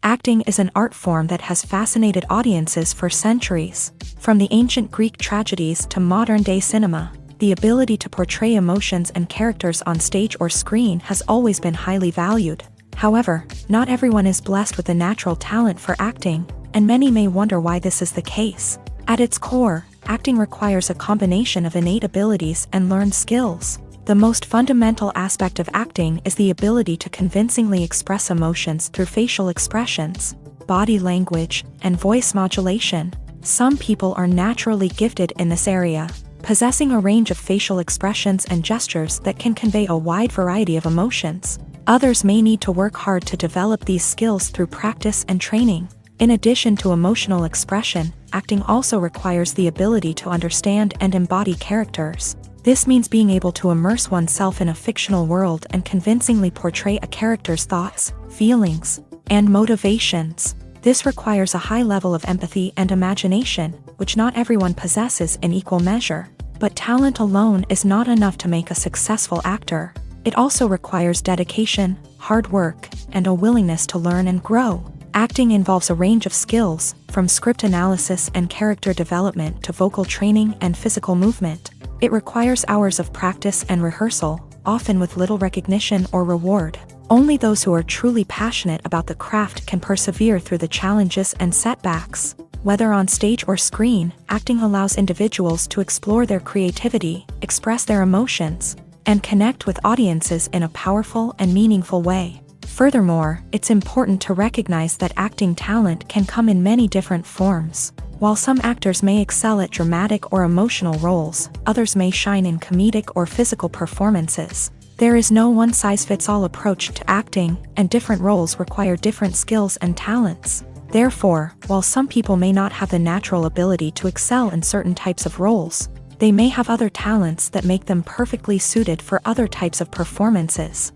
Acting is an art form that has fascinated audiences for centuries. From the ancient Greek tragedies to modern-day cinema, the ability to portray emotions and characters on stage or screen has always been highly valued. However, not everyone is blessed with a natural talent for acting, and many may wonder why this is the case. At its core, acting requires a combination of innate abilities and learned skills. The most fundamental aspect of acting is the ability to convincingly express emotions through facial expressions, body language, and voice modulation. Some people are naturally gifted in this area, possessing a range of facial expressions and gestures that can convey a wide variety of emotions. Others may need to work hard to develop these skills through practice and training. In addition to emotional expression, acting also requires the ability to understand and embody characters. This means being able to immerse oneself in a fictional world and convincingly portray a character's thoughts, feelings, and motivations. This requires a high level of empathy and imagination, which not everyone possesses in equal measure. But talent alone is not enough to make a successful actor. It also requires dedication, hard work, and a willingness to learn and grow. Acting involves a range of skills, from script analysis and character development to vocal training and physical movement. It requires hours of practice and rehearsal, often with little recognition or reward. Only those who are truly passionate about the craft can persevere through the challenges and setbacks. Whether on stage or screen, acting allows individuals to explore their creativity, express their emotions, and connect with audiences in a powerful and meaningful way. Furthermore, it's important to recognize that acting talent can come in many different forms. While some actors may excel at dramatic or emotional roles, others may shine in comedic or physical performances. There is no one-size-fits-all approach to acting, and different roles require different skills and talents. Therefore, while some people may not have the natural ability to excel in certain types of roles, they may have other talents that make them perfectly suited for other types of performances.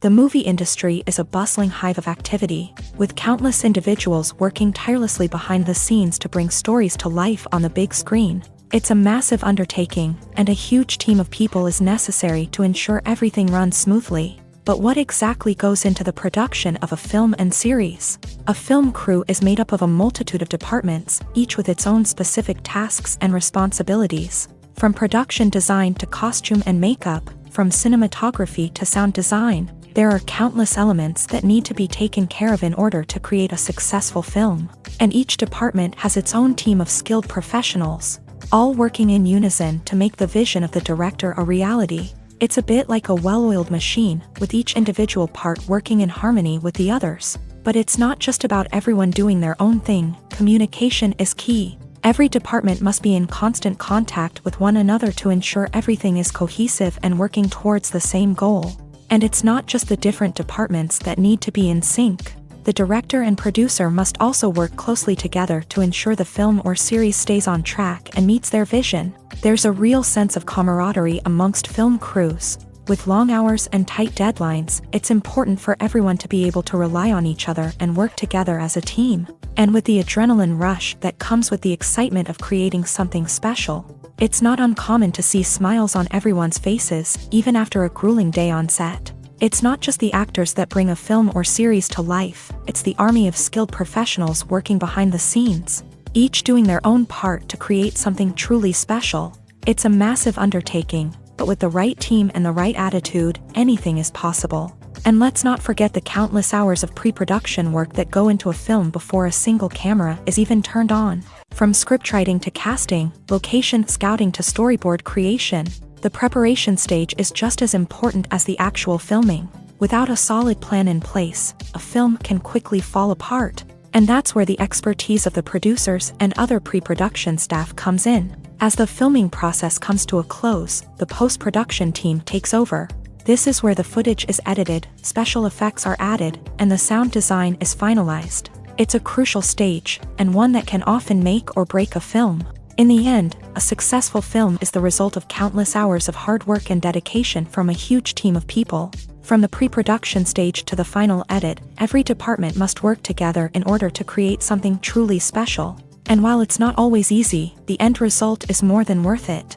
The movie industry is a bustling hive of activity, with countless individuals working tirelessly behind the scenes to bring stories to life on the big screen. It's a massive undertaking, and a huge team of people is necessary to ensure everything runs smoothly. But what exactly goes into the production of a film and series? A film crew is made up of a multitude of departments, each with its own specific tasks and responsibilities. From production design to costume and makeup, from cinematography to sound design, there are countless elements that need to be taken care of in order to create a successful film. And each department has its own team of skilled professionals, all working in unison to make the vision of the director a reality. It's a bit like a well-oiled machine, with each individual part working in harmony with the others. But it's not just about everyone doing their own thing. Communication is key. Every department must be in constant contact with one another to ensure everything is cohesive and working towards the same goal. And it's not just the different departments that need to be in sync. The director and producer must also work closely together to ensure the film or series stays on track and meets their vision. There's a real sense of camaraderie amongst film crews. With long hours and tight deadlines, it's important for everyone to be able to rely on each other and work together as a team. And with the adrenaline rush that comes with the excitement of creating something special, it's not uncommon to see smiles on everyone's faces, even after a grueling day on set. It's not just the actors that bring a film or series to life, it's the army of skilled professionals working behind the scenes, each doing their own part to create something truly special. It's a massive undertaking, but with the right team and the right attitude, anything is possible. And let's not forget the countless hours of pre-production work that go into a film before a single camera is even turned on. From scriptwriting to casting, location scouting to storyboard creation, the preparation stage is just as important as the actual filming. Without a solid plan in place, a film can quickly fall apart. And that's where the expertise of the producers and other pre-production staff comes in. As the filming process comes to a close, the post-production team takes over. This is where the footage is edited, special effects are added, and the sound design is finalized. It's a crucial stage, and one that can often make or break a film. In the end, a successful film is the result of countless hours of hard work and dedication from a huge team of people. From the pre-production stage to the final edit, every department must work together in order to create something truly special. And while it's not always easy, the end result is more than worth it.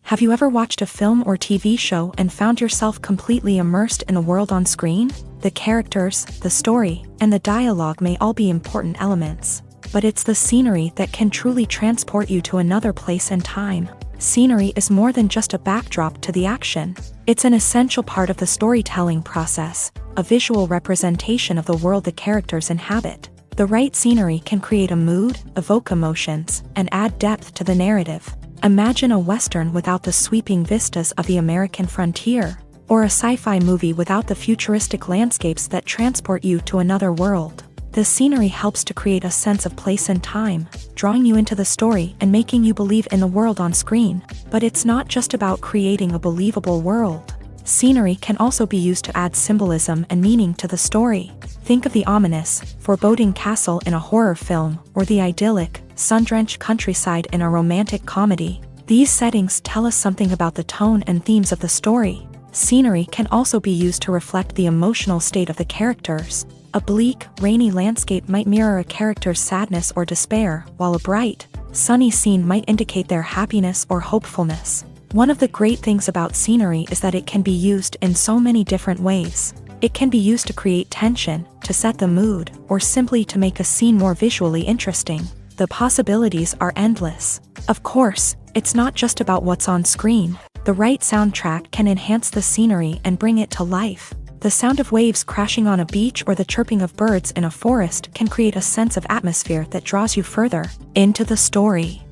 Have you ever watched a film or TV show and found yourself completely immersed in the world on screen? The characters, the story, and the dialogue may all be important elements, but it's the scenery that can truly transport you to another place and time. Scenery is more than just a backdrop to the action. It's an essential part of the storytelling process, a visual representation of the world the characters inhabit. The right scenery can create a mood, evoke emotions, and add depth to the narrative. Imagine a Western without the sweeping vistas of the American frontier, or a sci-fi movie without the futuristic landscapes that transport you to another world. The scenery helps to create a sense of place and time, drawing you into the story and making you believe in the world on screen. But it's not just about creating a believable world. Scenery can also be used to add symbolism and meaning to the story. Think of the ominous, foreboding castle in a horror film, or the idyllic, sun-drenched countryside in a romantic comedy. These settings tell us something about the tone and themes of the story. Scenery can also be used to reflect the emotional state of the characters. A bleak, rainy landscape might mirror a character's sadness or despair, while a bright, sunny scene might indicate their happiness or hopefulness. One of the great things about scenery is that it can be used in so many different ways. It can be used to create tension, to set the mood, or simply to make a scene more visually interesting. The possibilities are endless. Of course, it's not just about what's on screen. The right soundtrack can enhance the scenery and bring it to life. The sound of waves crashing on a beach or the chirping of birds in a forest can create a sense of atmosphere that draws you further into the story.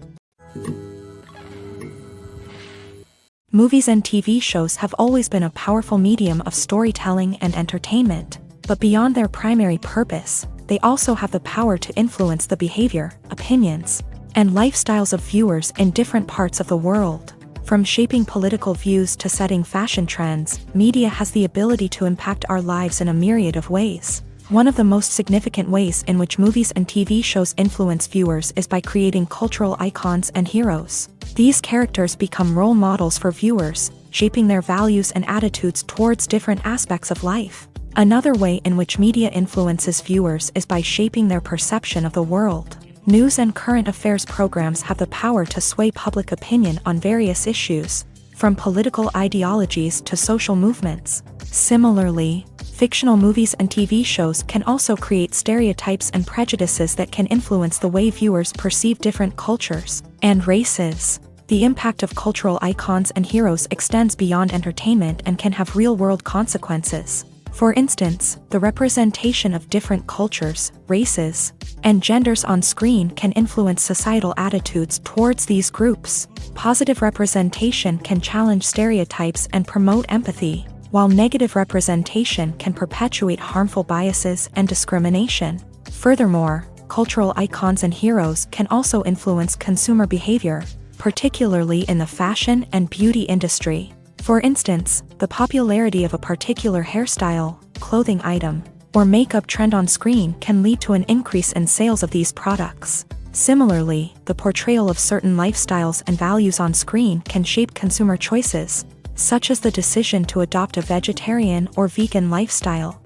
Movies and TV shows have always been a powerful medium of storytelling and entertainment, but beyond their primary purpose, they also have the power to influence the behavior, opinions, and lifestyles of viewers in different parts of the world. From shaping political views to setting fashion trends, media has the ability to impact our lives in a myriad of ways. One of the most significant ways in which movies and TV shows influence viewers is by creating cultural icons and heroes. These characters become role models for viewers, shaping their values and attitudes towards different aspects of life. Another way in which media influences viewers is by shaping their perception of the world. News and current affairs programs have the power to sway public opinion on various issues, from political ideologies to social movements. Similarly, fictional movies and TV shows can also create stereotypes and prejudices that can influence the way viewers perceive different cultures and races. The impact of cultural icons and heroes extends beyond entertainment and can have real-world consequences. For instance, the representation of different cultures, races, and genders on screen can influence societal attitudes towards these groups. Positive representation can challenge stereotypes and promote empathy, while negative representation can perpetuate harmful biases and discrimination. Furthermore, cultural icons and heroes can also influence consumer behavior, particularly in the fashion and beauty industry. For instance, the popularity of a particular hairstyle, clothing item, or makeup trend on screen can lead to an increase in sales of these products. Similarly, the portrayal of certain lifestyles and values on screen can shape consumer choices, such as the decision to adopt a vegetarian or vegan lifestyle.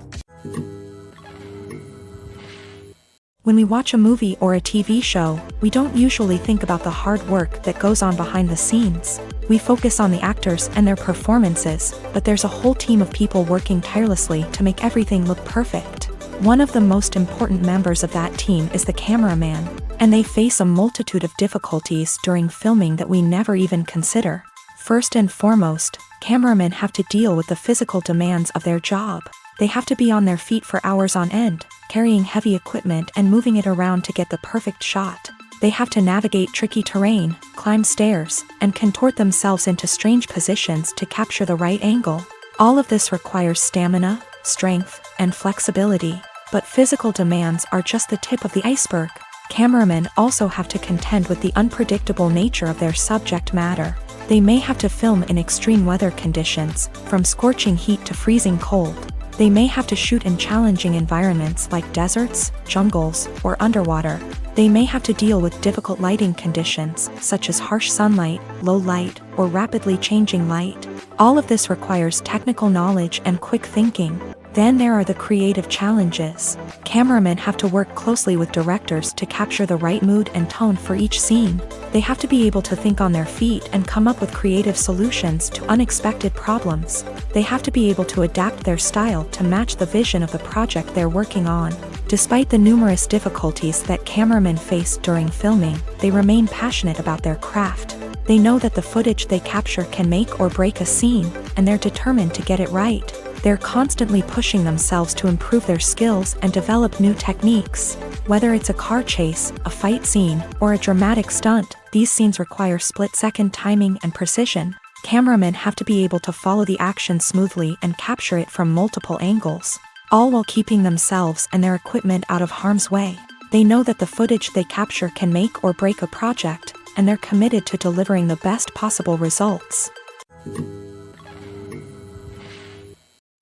When we watch a movie or a TV show, we don't usually think about the hard work that goes on behind the scenes. We focus on the actors and their performances, but there's a whole team of people working tirelessly to make everything look perfect. One of the most important members of that team is the cameraman, and they face a multitude of difficulties during filming that we never even consider. First and foremost, cameramen have to deal with the physical demands of their job. They have to be on their feet for hours on end, carrying heavy equipment and moving it around to get the perfect shot. They have to navigate tricky terrain, climb stairs, and contort themselves into strange positions to capture the right angle. All of this requires stamina, strength, and flexibility. But physical demands are just the tip of the iceberg. Cameramen also have to contend with the unpredictable nature of their subject matter. They may have to film in extreme weather conditions, from scorching heat to freezing cold. They may have to shoot in challenging environments like deserts, jungles, or underwater. They may have to deal with difficult lighting conditions, such as harsh sunlight, low light, or rapidly changing light. All of this requires technical knowledge and quick thinking. Then there are the creative challenges. Cameramen have to work closely with directors to capture the right mood and tone for each scene. They have to be able to think on their feet and come up with creative solutions to unexpected problems. They have to be able to adapt their style to match the vision of the project they're working on. Despite the numerous difficulties that cameramen face during filming, they remain passionate about their craft. They know that the footage they capture can make or break a scene, and they're determined to get it right. They're constantly pushing themselves to improve their skills and develop new techniques. Whether it's a car chase, a fight scene, or a dramatic stunt, these scenes require split-second timing and precision. Cameramen have to be able to follow the action smoothly and capture it from multiple angles, all while keeping themselves and their equipment out of harm's way. They know that the footage they capture can make or break a project, and they're committed to delivering the best possible results.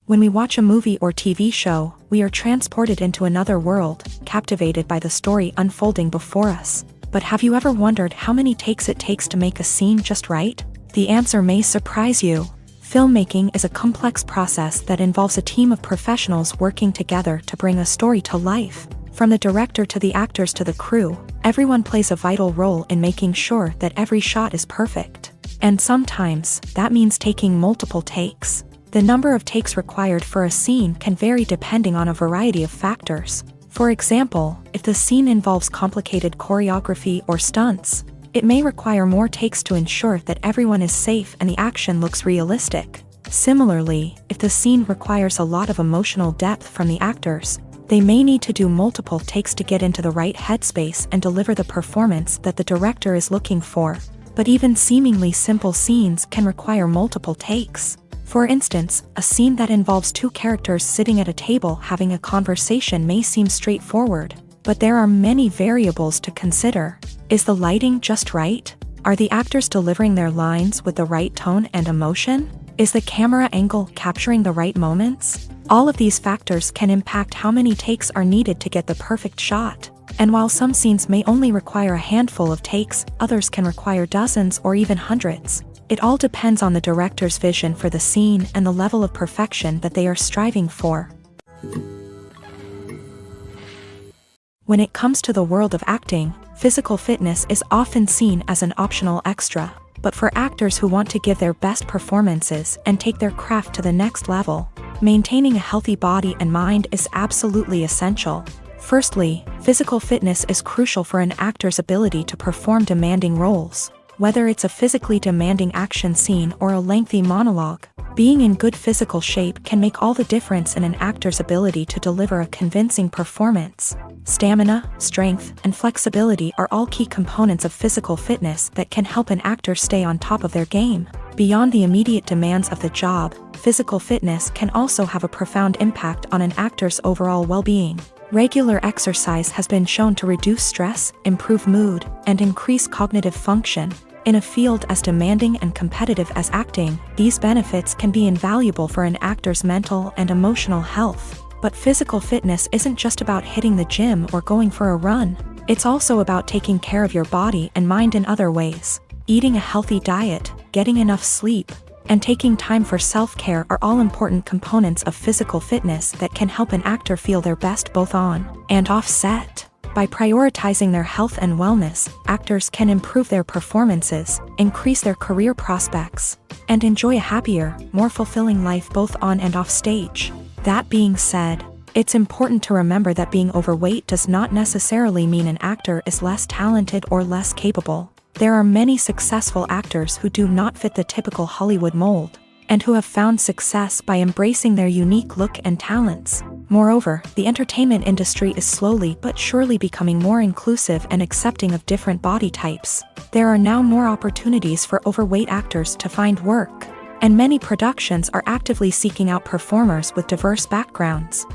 When we watch a movie or TV show, we are transported into another world, captivated by the story unfolding before us. But have you ever wondered how many takes it takes to make a scene just right? The answer may surprise you. Filmmaking is a complex process that involves a team of professionals working together to bring a story to life. From the director to the actors to the crew, everyone plays a vital role in making sure that every shot is perfect. And sometimes, that means taking multiple takes. The number of takes required for a scene can vary depending on a variety of factors. For example, if the scene involves complicated choreography or stunts, it may require more takes to ensure that everyone is safe and the action looks realistic. Similarly, if the scene requires a lot of emotional depth from the actors, they may need to do multiple takes to get into the right headspace and deliver the performance that the director is looking for. But even seemingly simple scenes can require multiple takes. For instance, a scene that involves two characters sitting at a table having a conversation may seem straightforward, but there are many variables to consider. Is the lighting just right? Are the actors delivering their lines with the right tone and emotion? Is the camera angle capturing the right moments? All of these factors can impact how many takes are needed to get the perfect shot. And while some scenes may only require a handful of takes, others can require dozens or even hundreds. It all depends on the director's vision for the scene and the level of perfection that they are striving for. When it comes to the world of acting, physical fitness is often seen as an optional extra. But for actors who want to give their best performances and take their craft to the next level, maintaining a healthy body and mind is absolutely essential. Firstly, physical fitness is crucial for an actor's ability to perform demanding roles. Whether it's a physically demanding action scene or a lengthy monologue, being in good physical shape can make all the difference in an actor's ability to deliver a convincing performance. Stamina, strength, and flexibility are all key components of physical fitness that can help an actor stay on top of their game. Beyond the immediate demands of the job, physical fitness can also have a profound impact on an actor's overall well-being. Regular exercise has been shown to reduce stress, improve mood, and increase cognitive function. In a field as demanding and competitive as acting, these benefits can be invaluable for an actor's mental and emotional health. But physical fitness isn't just about hitting the gym or going for a run. It's also about taking care of your body and mind in other ways. Eating a healthy diet, getting enough sleep, and taking time for self-care are all important components of physical fitness that can help an actor feel their best both on and off set. By prioritizing their health and wellness, actors can improve their performances, increase their career prospects, and enjoy a happier, more fulfilling life both on and off stage. That being said, it's important to remember that being overweight does not necessarily mean an actor is less talented or less capable. There are many successful actors who do not fit the typical Hollywood mold, and who have found success by embracing their unique look and talents. Moreover, the entertainment industry is slowly but surely becoming more inclusive and accepting of different body types. There are now more opportunities for overweight actors to find work, and many productions are actively seeking out performers with diverse backgrounds.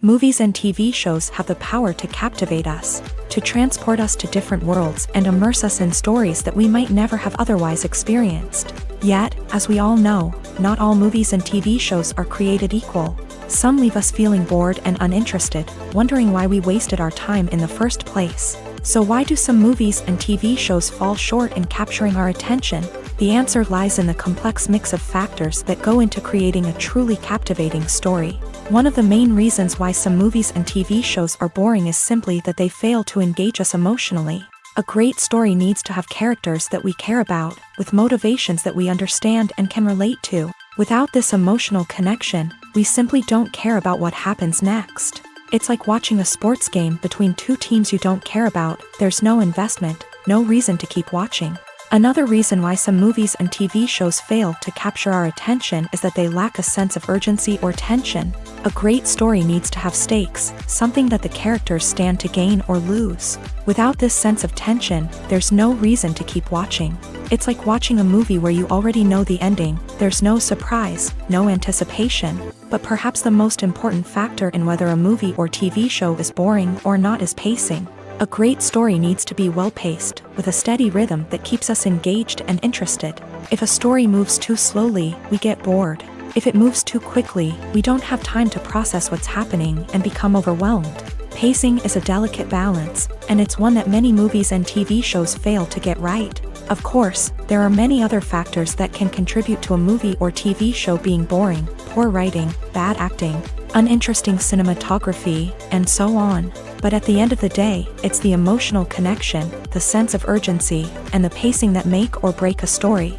Movies and TV shows have the power to captivate us, to transport us to different worlds and immerse us in stories that we might never have otherwise experienced. Yet, as we all know, not all movies and TV shows are created equal. Some leave us feeling bored and uninterested, wondering why we wasted our time in the first place. So why do some movies and TV shows fall short in capturing our attention? The answer lies in the complex mix of factors that go into creating a truly captivating story. One of the main reasons why some movies and TV shows are boring is simply that they fail to engage us emotionally. A great story needs to have characters that we care about, with motivations that we understand and can relate to. Without this emotional connection, we simply don't care about what happens next. It's like watching a sports game between two teams you don't care about. There's no investment, no reason to keep watching. Another reason why some movies and TV shows fail to capture our attention is that they lack a sense of urgency or tension. A great story needs to have stakes, something that the characters stand to gain or lose. Without this sense of tension, there's no reason to keep watching. It's like watching a movie where you already know the ending. There's no surprise, no anticipation. But perhaps the most important factor in whether a movie or TV show is boring or not is pacing. A great story needs to be well-paced, with a steady rhythm that keeps us engaged and interested. If a story moves too slowly, we get bored. If it moves too quickly, we don't have time to process what's happening and become overwhelmed. Pacing is a delicate balance, and it's one that many movies and TV shows fail to get right. Of course, there are many other factors that can contribute to a movie or TV show being boring: poor writing, bad acting, uninteresting cinematography, and so on. But at the end of the day, it's the emotional connection, the sense of urgency, and the pacing that make or break a story.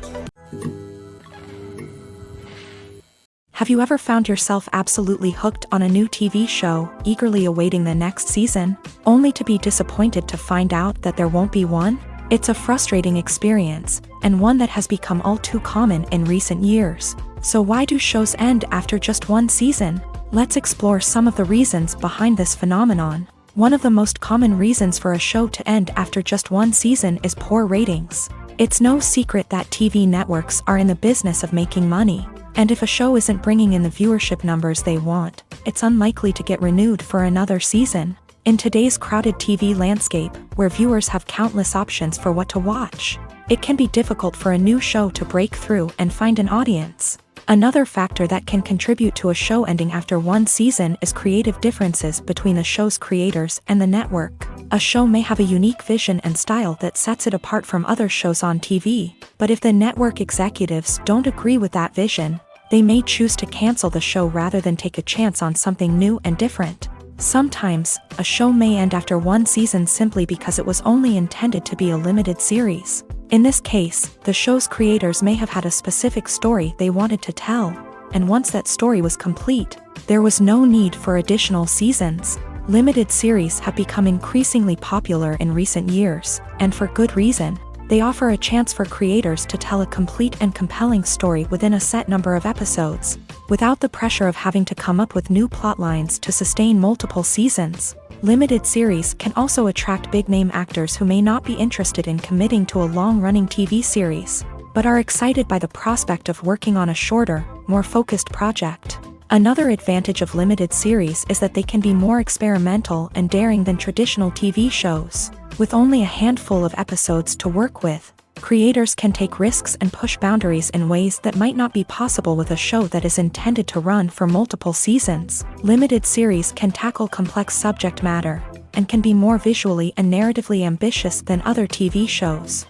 Have you ever found yourself absolutely hooked on a new TV show, eagerly awaiting the next season, only to be disappointed to find out that there won't be one? It's a frustrating experience, and one that has become all too common in recent years. So why do shows end after just one season? Let's explore some of the reasons behind this phenomenon. One of the most common reasons for a show to end after just one season is poor ratings. It's no secret that TV networks are in the business of making money, and if a show isn't bringing in the viewership numbers they want, it's unlikely to get renewed for another season. In today's crowded TV landscape, where viewers have countless options for what to watch, it can be difficult for a new show to break through and find an audience. Another factor that can contribute to a show ending after one season is creative differences between the show's creators and the network. A show may have a unique vision and style that sets it apart from other shows on TV, but if the network executives don't agree with that vision, they may choose to cancel the show rather than take a chance on something new and different. Sometimes, a show may end after one season simply because it was only intended to be a limited series. In this case, the show's creators may have had a specific story they wanted to tell, and once that story was complete, there was no need for additional seasons. Limited series have become increasingly popular in recent years, and for good reason. They offer a chance for creators to tell a complete and compelling story within a set number of episodes, without the pressure of having to come up with new plot lines to sustain multiple seasons. Limited series can also attract big-name actors who may not be interested in committing to a long-running TV series, but are excited by the prospect of working on a shorter, more focused project. Another advantage of limited series is that they can be more experimental and daring than traditional TV shows. With only a handful of episodes to work with, creators can take risks and push boundaries in ways that might not be possible with a show that is intended to run for multiple seasons. Limited series can tackle complex subject matter, and can be more visually and narratively ambitious than other TV shows.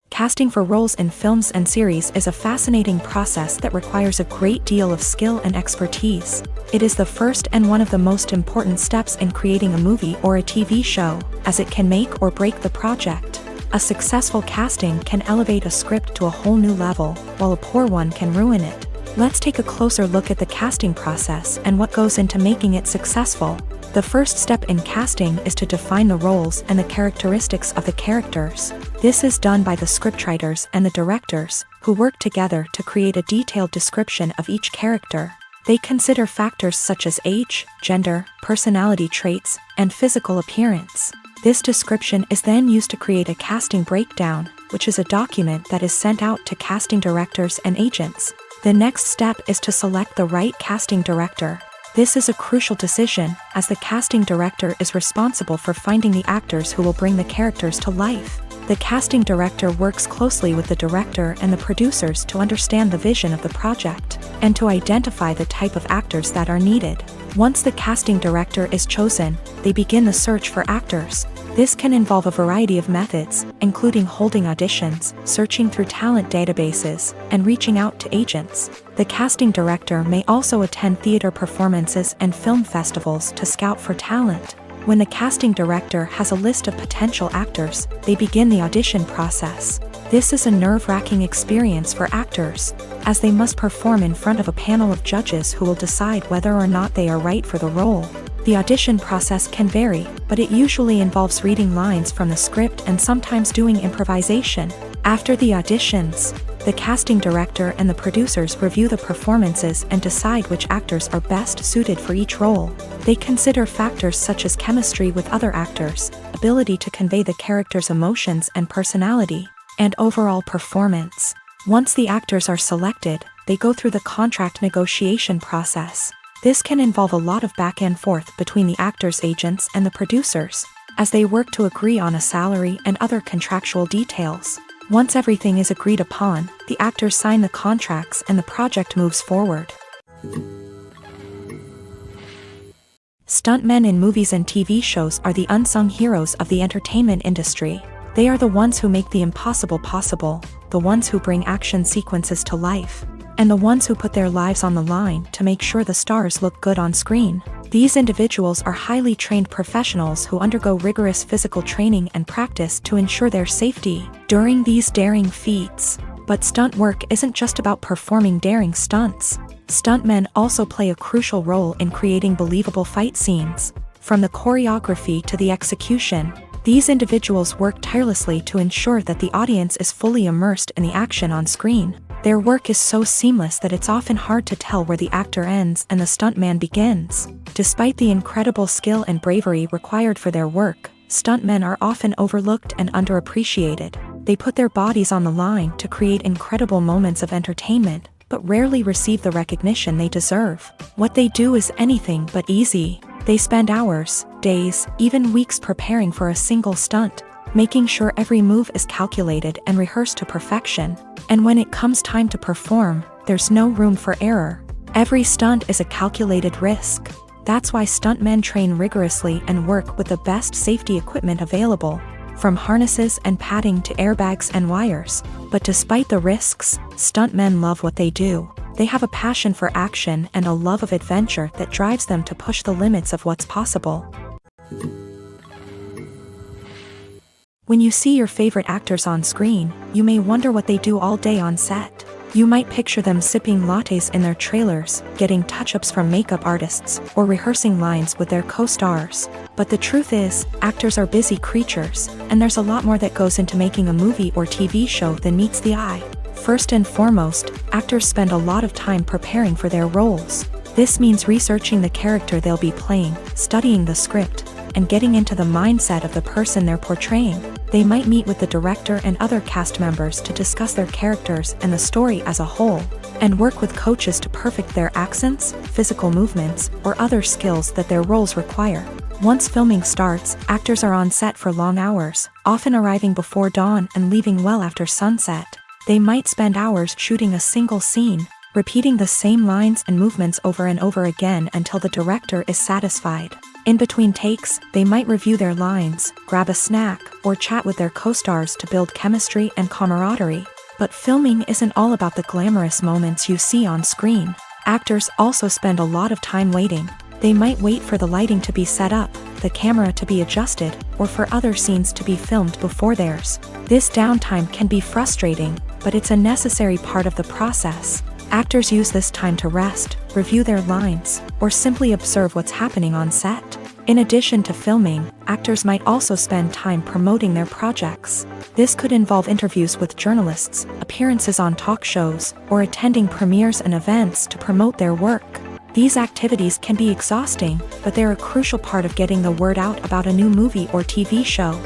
Casting for roles in films and series is a fascinating process that requires a great deal of skill and expertise. It is the first and one of the most important steps in creating a movie or a TV show, as it can make or break the project. A successful casting can elevate a script to a whole new level, while a poor one can ruin it. Let's take a closer look at the casting process and what goes into making it successful. The first step in casting is to define the roles and the characteristics of the characters. This is done by the scriptwriters and the directors, who work together to create a detailed description of each character. They consider factors such as age, gender, personality traits, and physical appearance. This description is then used to create a casting breakdown, which is a document that is sent out to casting directors and agents. The next step is to select the right casting director. This is a crucial decision, as the casting director is responsible for finding the actors who will bring the characters to life. The casting director works closely with the director and the producers to understand the vision of the project, and to identify the type of actors that are needed. Once the casting director is chosen, they begin the search for actors. This can involve a variety of methods, including holding auditions, searching through talent databases, and reaching out to agents. The casting director may also attend theater performances and film festivals to scout for talent. When the casting director has a list of potential actors, they begin the audition process. This is a nerve-wracking experience for actors, as they must perform in front of a panel of judges who will decide whether or not they are right for the role. The audition process can vary, but it usually involves reading lines from the script and sometimes doing improvisation. After the auditions, the casting director and the producers review the performances and decide which actors are best suited for each role. They consider factors such as chemistry with other actors, ability to convey the character's emotions and personality, and overall performance. Once the actors are selected, they go through the contract negotiation process. This can involve a lot of back and forth between the actors' agents and the producers, as they work to agree on a salary and other contractual details. Once everything is agreed upon, the actors sign the contracts and the project moves forward. Stuntmen in movies and TV shows are the unsung heroes of the entertainment industry. They are the ones who make the impossible possible, the ones who bring action sequences to life, and the ones who put their lives on the line to make sure the stars look good on screen. These individuals are highly trained professionals who undergo rigorous physical training and practice to ensure their safety during these daring feats. But stunt work isn't just about performing daring stunts. Stuntmen also play a crucial role in creating believable fight scenes. From the choreography to the execution, these individuals work tirelessly to ensure that the audience is fully immersed in the action on screen. Their work is so seamless that it's often hard to tell where the actor ends and the stuntman begins. Despite the incredible skill and bravery required for their work, stuntmen are often overlooked and underappreciated. They put their bodies on the line to create incredible moments of entertainment, but rarely receive the recognition they deserve. What they do is anything but easy. They spend hours, days, even weeks preparing for a single stunt, making sure every move is calculated and rehearsed to perfection. And when it comes time to perform, there's no room for error. Every stunt is a calculated risk. That's why stuntmen train rigorously and work with the best safety equipment available, from harnesses and padding to airbags and wires. But despite the risks, stuntmen love what they do. They have a passion for action and a love of adventure that drives them to push the limits of what's possible. When you see your favorite actors on screen, you may wonder what they do all day on set. You might picture them sipping lattes in their trailers, getting touch-ups from makeup artists, or rehearsing lines with their co-stars. But the truth is, actors are busy creatures, and there's a lot more that goes into making a movie or TV show than meets the eye. First and foremost, actors spend a lot of time preparing for their roles. This means researching the character they'll be playing, studying the script, and getting into the mindset of the person they're portraying. They might meet with the director and other cast members to discuss their characters and the story as a whole, and work with coaches to perfect their accents, physical movements, or other skills that their roles require. Once filming starts, actors are on set for long hours, often arriving before dawn and leaving well after sunset. They might spend hours shooting a single scene, repeating the same lines and movements over and over again until the director is satisfied. In between takes, they might review their lines, grab a snack, or chat with their co-stars to build chemistry and camaraderie. But filming isn't all about the glamorous moments you see on screen. Actors also spend a lot of time waiting. They might wait for the lighting to be set up, the camera to be adjusted, or for other scenes to be filmed before theirs. This downtime can be frustrating, but it's a necessary part of the process. Actors use this time to rest, review their lines, or simply observe what's happening on set. In addition to filming, actors might also spend time promoting their projects. This could involve interviews with journalists, appearances on talk shows, or attending premieres and events to promote their work. These activities can be exhausting, but they're a crucial part of getting the word out about a new movie or TV show.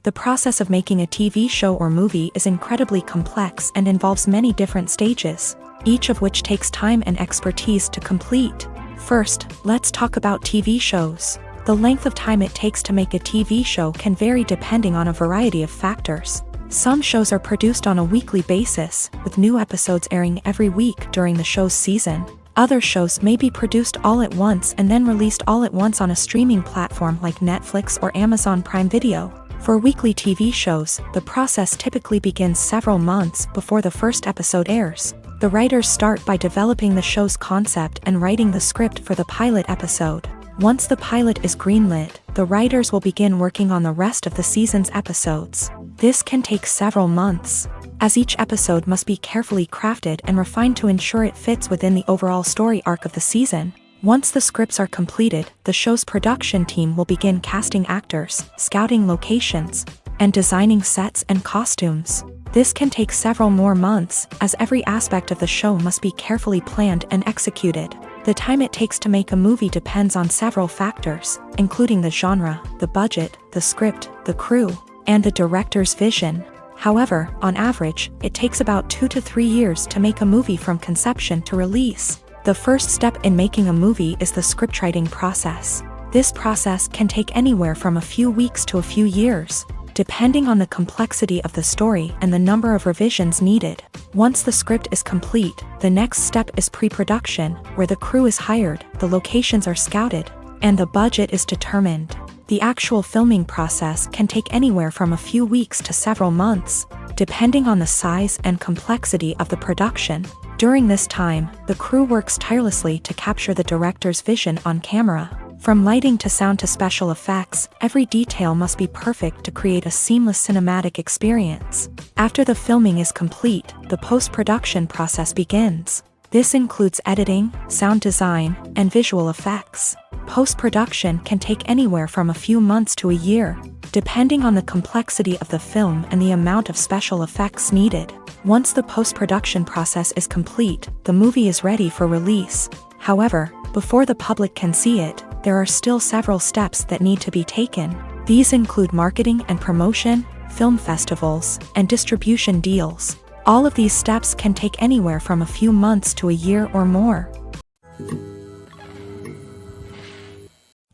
The process of making a TV show or movie is incredibly complex and involves many different stages, each of which takes time and expertise to complete. First, let's talk about TV shows. The length of time it takes to make a TV show can vary depending on a variety of factors. Some shows are produced on a weekly basis, with new episodes airing every week during the show's season. Other shows may be produced all at once and then released all at once on a streaming platform like Netflix or Amazon Prime Video. For weekly TV shows, the process typically begins several months before the first episode airs. The writers start by developing the show's concept and writing the script for the pilot episode. Once the pilot is greenlit, the writers will begin working on the rest of the season's episodes. This can take several months, as each episode must be carefully crafted and refined to ensure it fits within the overall story arc of the season. Once the scripts are completed, the show's production team will begin casting actors, scouting locations, and designing sets and costumes. This can take several more months, as every aspect of the show must be carefully planned and executed. The time it takes to make a movie depends on several factors, including the genre, the budget, the script, the crew, and the director's vision. However, on average, it takes about 2 to 3 years to make a movie from conception to release. The first step in making a movie is the scriptwriting process. This process can take anywhere from a few weeks to a few years, depending on the complexity of the story and the number of revisions needed. Once the script is complete, the next step is pre-production, where the crew is hired, the locations are scouted, and the budget is determined. The actual filming process can take anywhere from a few weeks to several months, depending on the size and complexity of the production. During this time, the crew works tirelessly to capture the director's vision on camera. From lighting to sound to special effects, every detail must be perfect to create a seamless cinematic experience. After the filming is complete, the post-production process begins. This includes editing, sound design, and visual effects. Post-production can take anywhere from a few months to a year, depending on the complexity of the film and the amount of special effects needed. Once the post-production process is complete, the movie is ready for release. However, before the public can see it, there are still several steps that need to be taken. These include marketing and promotion, film festivals, and distribution deals. All of these steps can take anywhere from a few months to a year or more.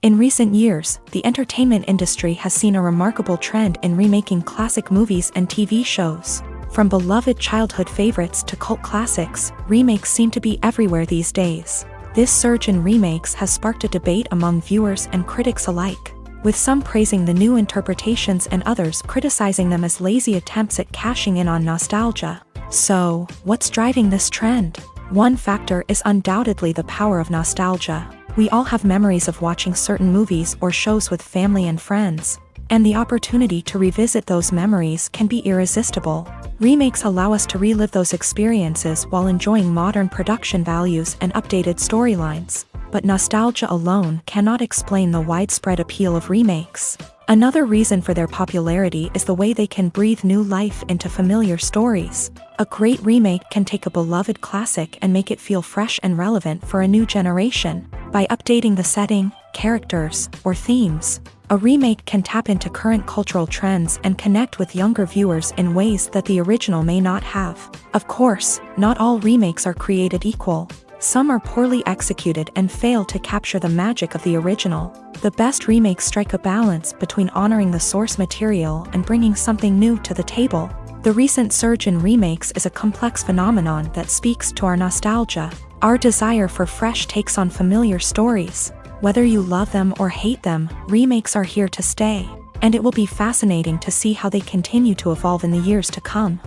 In recent years, the entertainment industry has seen a remarkable trend in remaking classic movies and TV shows. From beloved childhood favorites to cult classics, remakes seem to be everywhere these days. This surge in remakes has sparked a debate among viewers and critics alike, with some praising the new interpretations and others criticizing them as lazy attempts at cashing in on nostalgia. So, what's driving this trend? One factor is undoubtedly the power of nostalgia. We all have memories of watching certain movies or shows with family and friends, and the opportunity to revisit those memories can be irresistible. Remakes allow us to relive those experiences while enjoying modern production values and updated storylines. But nostalgia alone cannot explain the widespread appeal of remakes. Another reason for their popularity is the way they can breathe new life into familiar stories. A great remake can take a beloved classic and make it feel fresh and relevant for a new generation. By updating the setting, characters, or themes, a remake can tap into current cultural trends and connect with younger viewers in ways that the original may not have. Of course, not all remakes are created equal. Some are poorly executed and fail to capture the magic of the original. The best remakes strike a balance between honoring the source material and bringing something new to the table. The recent surge in remakes is a complex phenomenon that speaks to our nostalgia, our desire for fresh takes on familiar stories. Whether you love them or hate them, remakes are here to stay, and it will be fascinating to see how they continue to evolve in the years to come.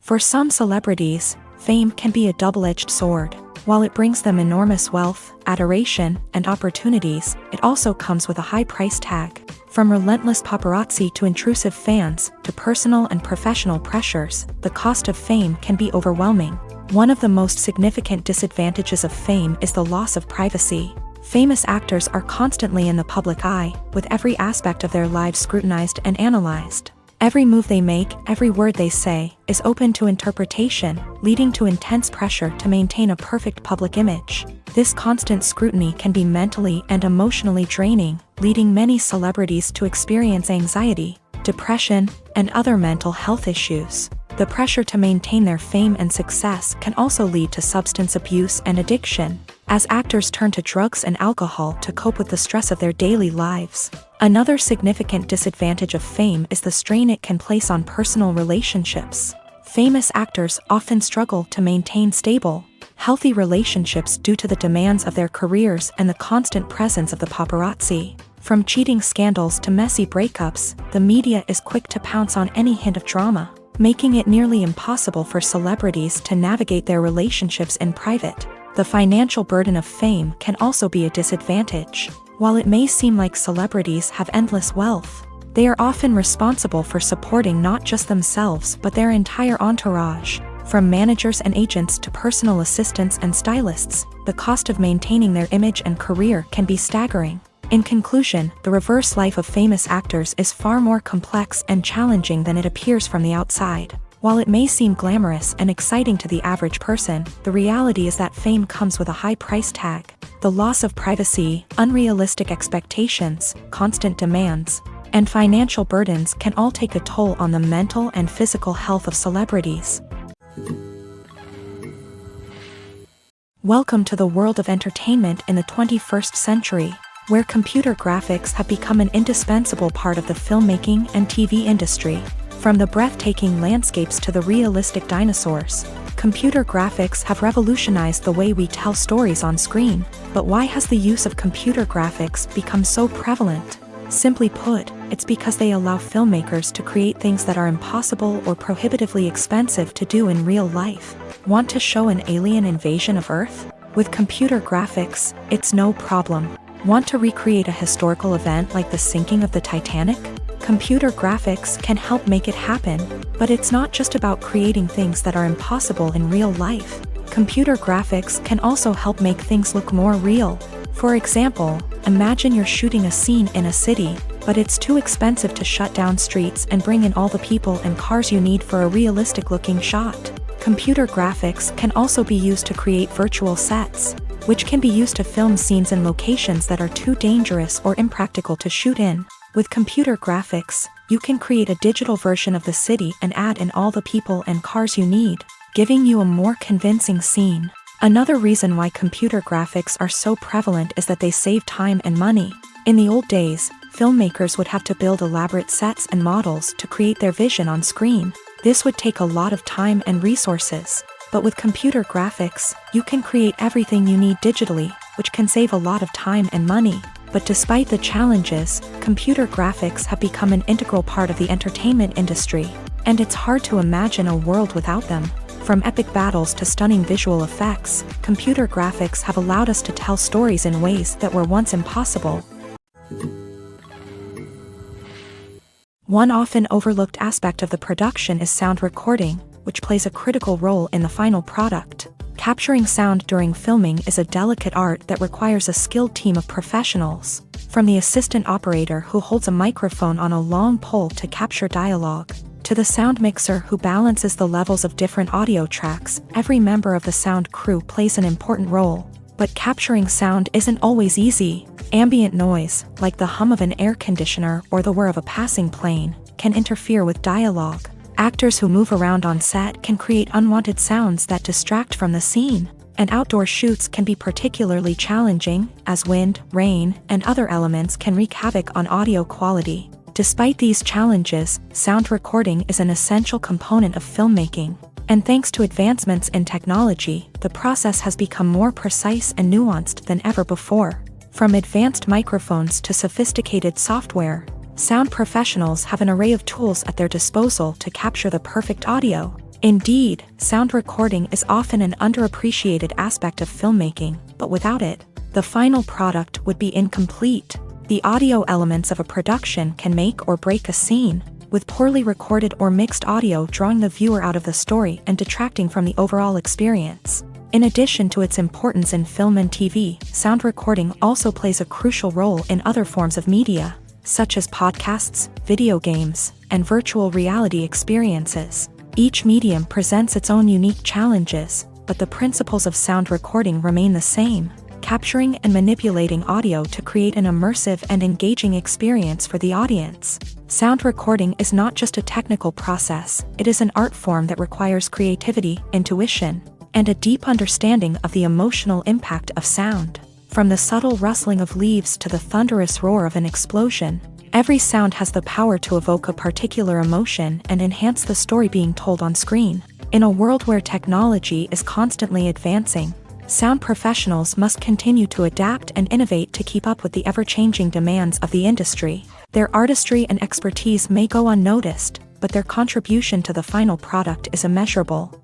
For some celebrities, fame can be a double-edged sword. While it brings them enormous wealth, adoration, and opportunities, it also comes with a high price tag. From relentless paparazzi to intrusive fans, to personal and professional pressures, the cost of fame can be overwhelming. One of the most significant disadvantages of fame is the loss of privacy. Famous actors are constantly in the public eye, with every aspect of their lives scrutinized and analyzed. Every move they make, every word they say, is open to interpretation, leading to intense pressure to maintain a perfect public image. This constant scrutiny can be mentally and emotionally draining, leading many celebrities to experience anxiety, depression, and other mental health issues. The pressure to maintain their fame and success can also lead to substance abuse and addiction, as actors turn to drugs and alcohol to cope with the stress of their daily lives. Another significant disadvantage of fame is the strain it can place on personal relationships. Famous actors often struggle to maintain stable, healthy relationships due to the demands of their careers and the constant presence of the paparazzi. From cheating scandals to messy breakups, the media is quick to pounce on any hint of drama, making it nearly impossible for celebrities to navigate their relationships in private. The financial burden of fame can also be a disadvantage. While it may seem like celebrities have endless wealth, they are often responsible for supporting not just themselves but their entire entourage. From managers and agents to personal assistants and stylists, the cost of maintaining their image and career can be staggering. In conclusion, the reverse life of famous actors is far more complex and challenging than it appears from the outside. While it may seem glamorous and exciting to the average person, the reality is that fame comes with a high price tag. The loss of privacy, unrealistic expectations, constant demands, and financial burdens can all take a toll on the mental and physical health of celebrities. Welcome to the world of entertainment in the 21st century, where computer graphics have become an indispensable part of the filmmaking and TV industry. From the breathtaking landscapes to the realistic dinosaurs, computer graphics have revolutionized the way we tell stories on screen. But why has the use of computer graphics become so prevalent? Simply put, it's because they allow filmmakers to create things that are impossible or prohibitively expensive to do in real life. Want to show an alien invasion of Earth? With computer graphics, it's no problem. Want to recreate a historical event like the sinking of the Titanic? Computer graphics can help make it happen, but it's not just about creating things that are impossible in real life. Computer graphics can also help make things look more real. For example, imagine you're shooting a scene in a city, but it's too expensive to shut down streets and bring in all the people and cars you need for a realistic-looking shot. Computer graphics can also be used to create virtual sets, which can be used to film scenes in locations that are too dangerous or impractical to shoot in. With computer graphics, you can create a digital version of the city and add in all the people and cars you need, giving you a more convincing scene. Another reason why computer graphics are so prevalent is that they save time and money. In the old days, filmmakers would have to build elaborate sets and models to create their vision on screen. This would take a lot of time and resources. But with computer graphics, you can create everything you need digitally, which can save a lot of time and money. But despite the challenges, computer graphics have become an integral part of the entertainment industry, and it's hard to imagine a world without them. From epic battles to stunning visual effects, computer graphics have allowed us to tell stories in ways that were once impossible. One often overlooked aspect of the production is sound recording, which plays a critical role in the final product. Capturing sound during filming is a delicate art that requires a skilled team of professionals. From the assistant operator who holds a microphone on a long pole to capture dialogue, to the sound mixer who balances the levels of different audio tracks, every member of the sound crew plays an important role. But capturing sound isn't always easy. Ambient noise, like the hum of an air conditioner or the whir of a passing plane, can interfere with dialogue. Actors who move around on set can create unwanted sounds that distract from the scene, and outdoor shoots can be particularly challenging, as wind, rain, and other elements can wreak havoc on audio quality. Despite these challenges, sound recording is an essential component of filmmaking, and thanks to advancements in technology, the process has become more precise and nuanced than ever before. From advanced microphones to sophisticated software, sound professionals have an array of tools at their disposal to capture the perfect audio. Indeed, sound recording is often an underappreciated aspect of filmmaking, but without it, the final product would be incomplete. The audio elements of a production can make or break a scene, with poorly recorded or mixed audio drawing the viewer out of the story and detracting from the overall experience. In addition to its importance in film and TV, sound recording also plays a crucial role in other forms of media, such as podcasts, video games, and virtual reality experiences. Each medium presents its own unique challenges, but the principles of sound recording remain the same, capturing and manipulating audio to create an immersive and engaging experience for the audience. Sound recording is not just a technical process, it is an art form that requires creativity, intuition, and a deep understanding of the emotional impact of sound. From the subtle rustling of leaves to the thunderous roar of an explosion, every sound has the power to evoke a particular emotion and enhance the story being told on screen. In a world where technology is constantly advancing, sound professionals must continue to adapt and innovate to keep up with the ever-changing demands of the industry. Their artistry and expertise may go unnoticed, but their contribution to the final product is immeasurable.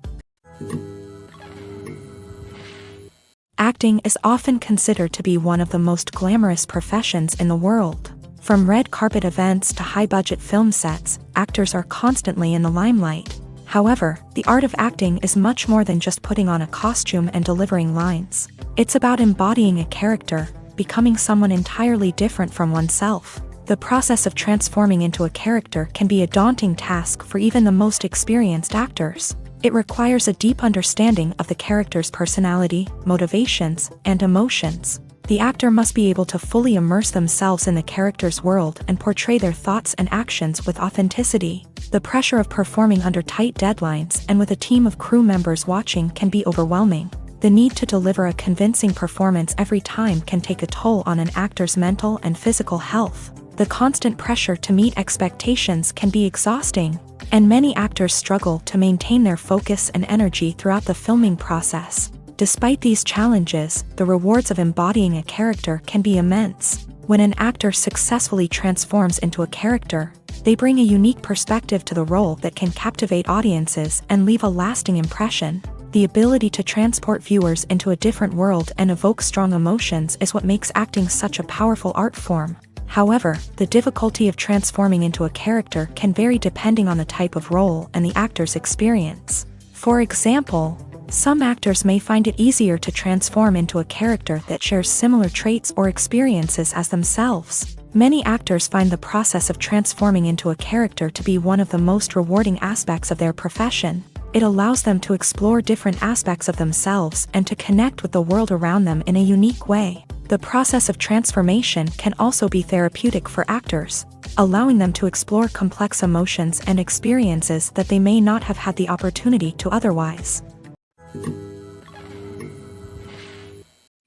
Acting is often considered to be one of the most glamorous professions in the world. From red carpet events to high-budget film sets, actors are constantly in the limelight. However, the art of acting is much more than just putting on a costume and delivering lines. It's about embodying a character, becoming someone entirely different from oneself. The process of transforming into a character can be a daunting task for even the most experienced actors. It requires a deep understanding of the character's personality, motivations, and emotions. The actor must be able to fully immerse themselves in the character's world and portray their thoughts and actions with authenticity. The pressure of performing under tight deadlines and with a team of crew members watching can be overwhelming. The need to deliver a convincing performance every time can take a toll on an actor's mental and physical health. The constant pressure to meet expectations can be exhausting, and many actors struggle to maintain their focus and energy throughout the filming process. Despite these challenges, the rewards of embodying a character can be immense. When an actor successfully transforms into a character, they bring a unique perspective to the role that can captivate audiences and leave a lasting impression. The ability to transport viewers into a different world and evoke strong emotions is what makes acting such a powerful art form. However, the difficulty of transforming into a character can vary depending on the type of role and the actor's experience. For example, some actors may find it easier to transform into a character that shares similar traits or experiences as themselves. Many actors find the process of transforming into a character to be one of the most rewarding aspects of their profession. It allows them to explore different aspects of themselves and to connect with the world around them in a unique way. The process of transformation can also be therapeutic for actors, allowing them to explore complex emotions and experiences that they may not have had the opportunity to otherwise.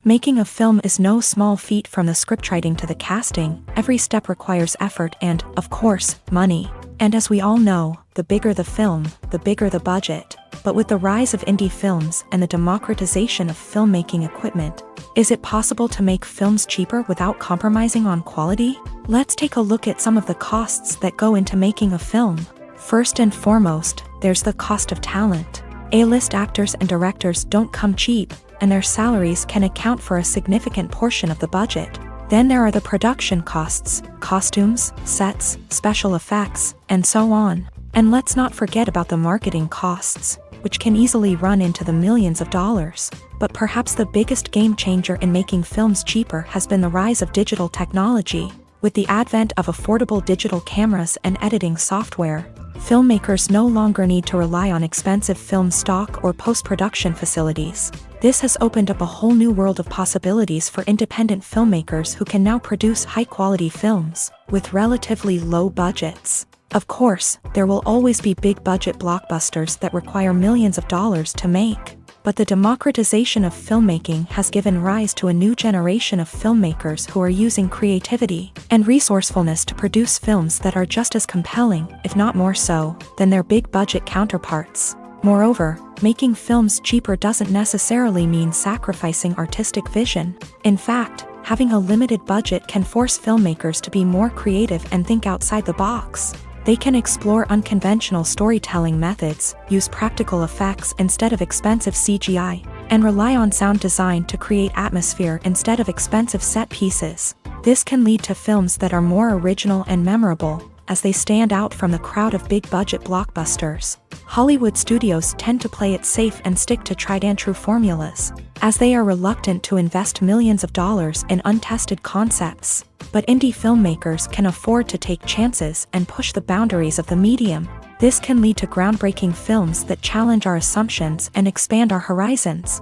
Making a film is no small feat. From the scriptwriting to the casting, every step requires effort and, of course, money. And as we all know, the bigger the film, the bigger the budget. But with the rise of indie films and the democratization of filmmaking equipment, is it possible to make films cheaper without compromising on quality? Let's take a look at some of the costs that go into making a film. First and foremost, there's the cost of talent. A-list actors and directors don't come cheap, and their salaries can account for a significant portion of the budget. Then there are the production costs, costumes, sets, special effects, and so on. And let's not forget about the marketing costs, which can easily run into the millions of dollars. But perhaps the biggest game changer in making films cheaper has been the rise of digital technology. With the advent of affordable digital cameras and editing software, filmmakers no longer need to rely on expensive film stock or post-production facilities. This has opened up a whole new world of possibilities for independent filmmakers who can now produce high-quality films with relatively low budgets. Of course, there will always be big-budget blockbusters that require millions of dollars to make. But the democratization of filmmaking has given rise to a new generation of filmmakers who are using creativity and resourcefulness to produce films that are just as compelling, if not more so, than their big-budget counterparts. Moreover, making films cheaper doesn't necessarily mean sacrificing artistic vision. In fact, having a limited budget can force filmmakers to be more creative and think outside the box. They can explore unconventional storytelling methods, use practical effects instead of expensive CGI, and rely on sound design to create atmosphere instead of expensive set pieces. This can lead to films that are more original and memorable, as they stand out from the crowd of big-budget blockbusters. Hollywood studios tend to play it safe and stick to tried-and-true formulas, as they are reluctant to invest millions of dollars in untested concepts. But indie filmmakers can afford to take chances and push the boundaries of the medium. This can lead to groundbreaking films that challenge our assumptions and expand our horizons.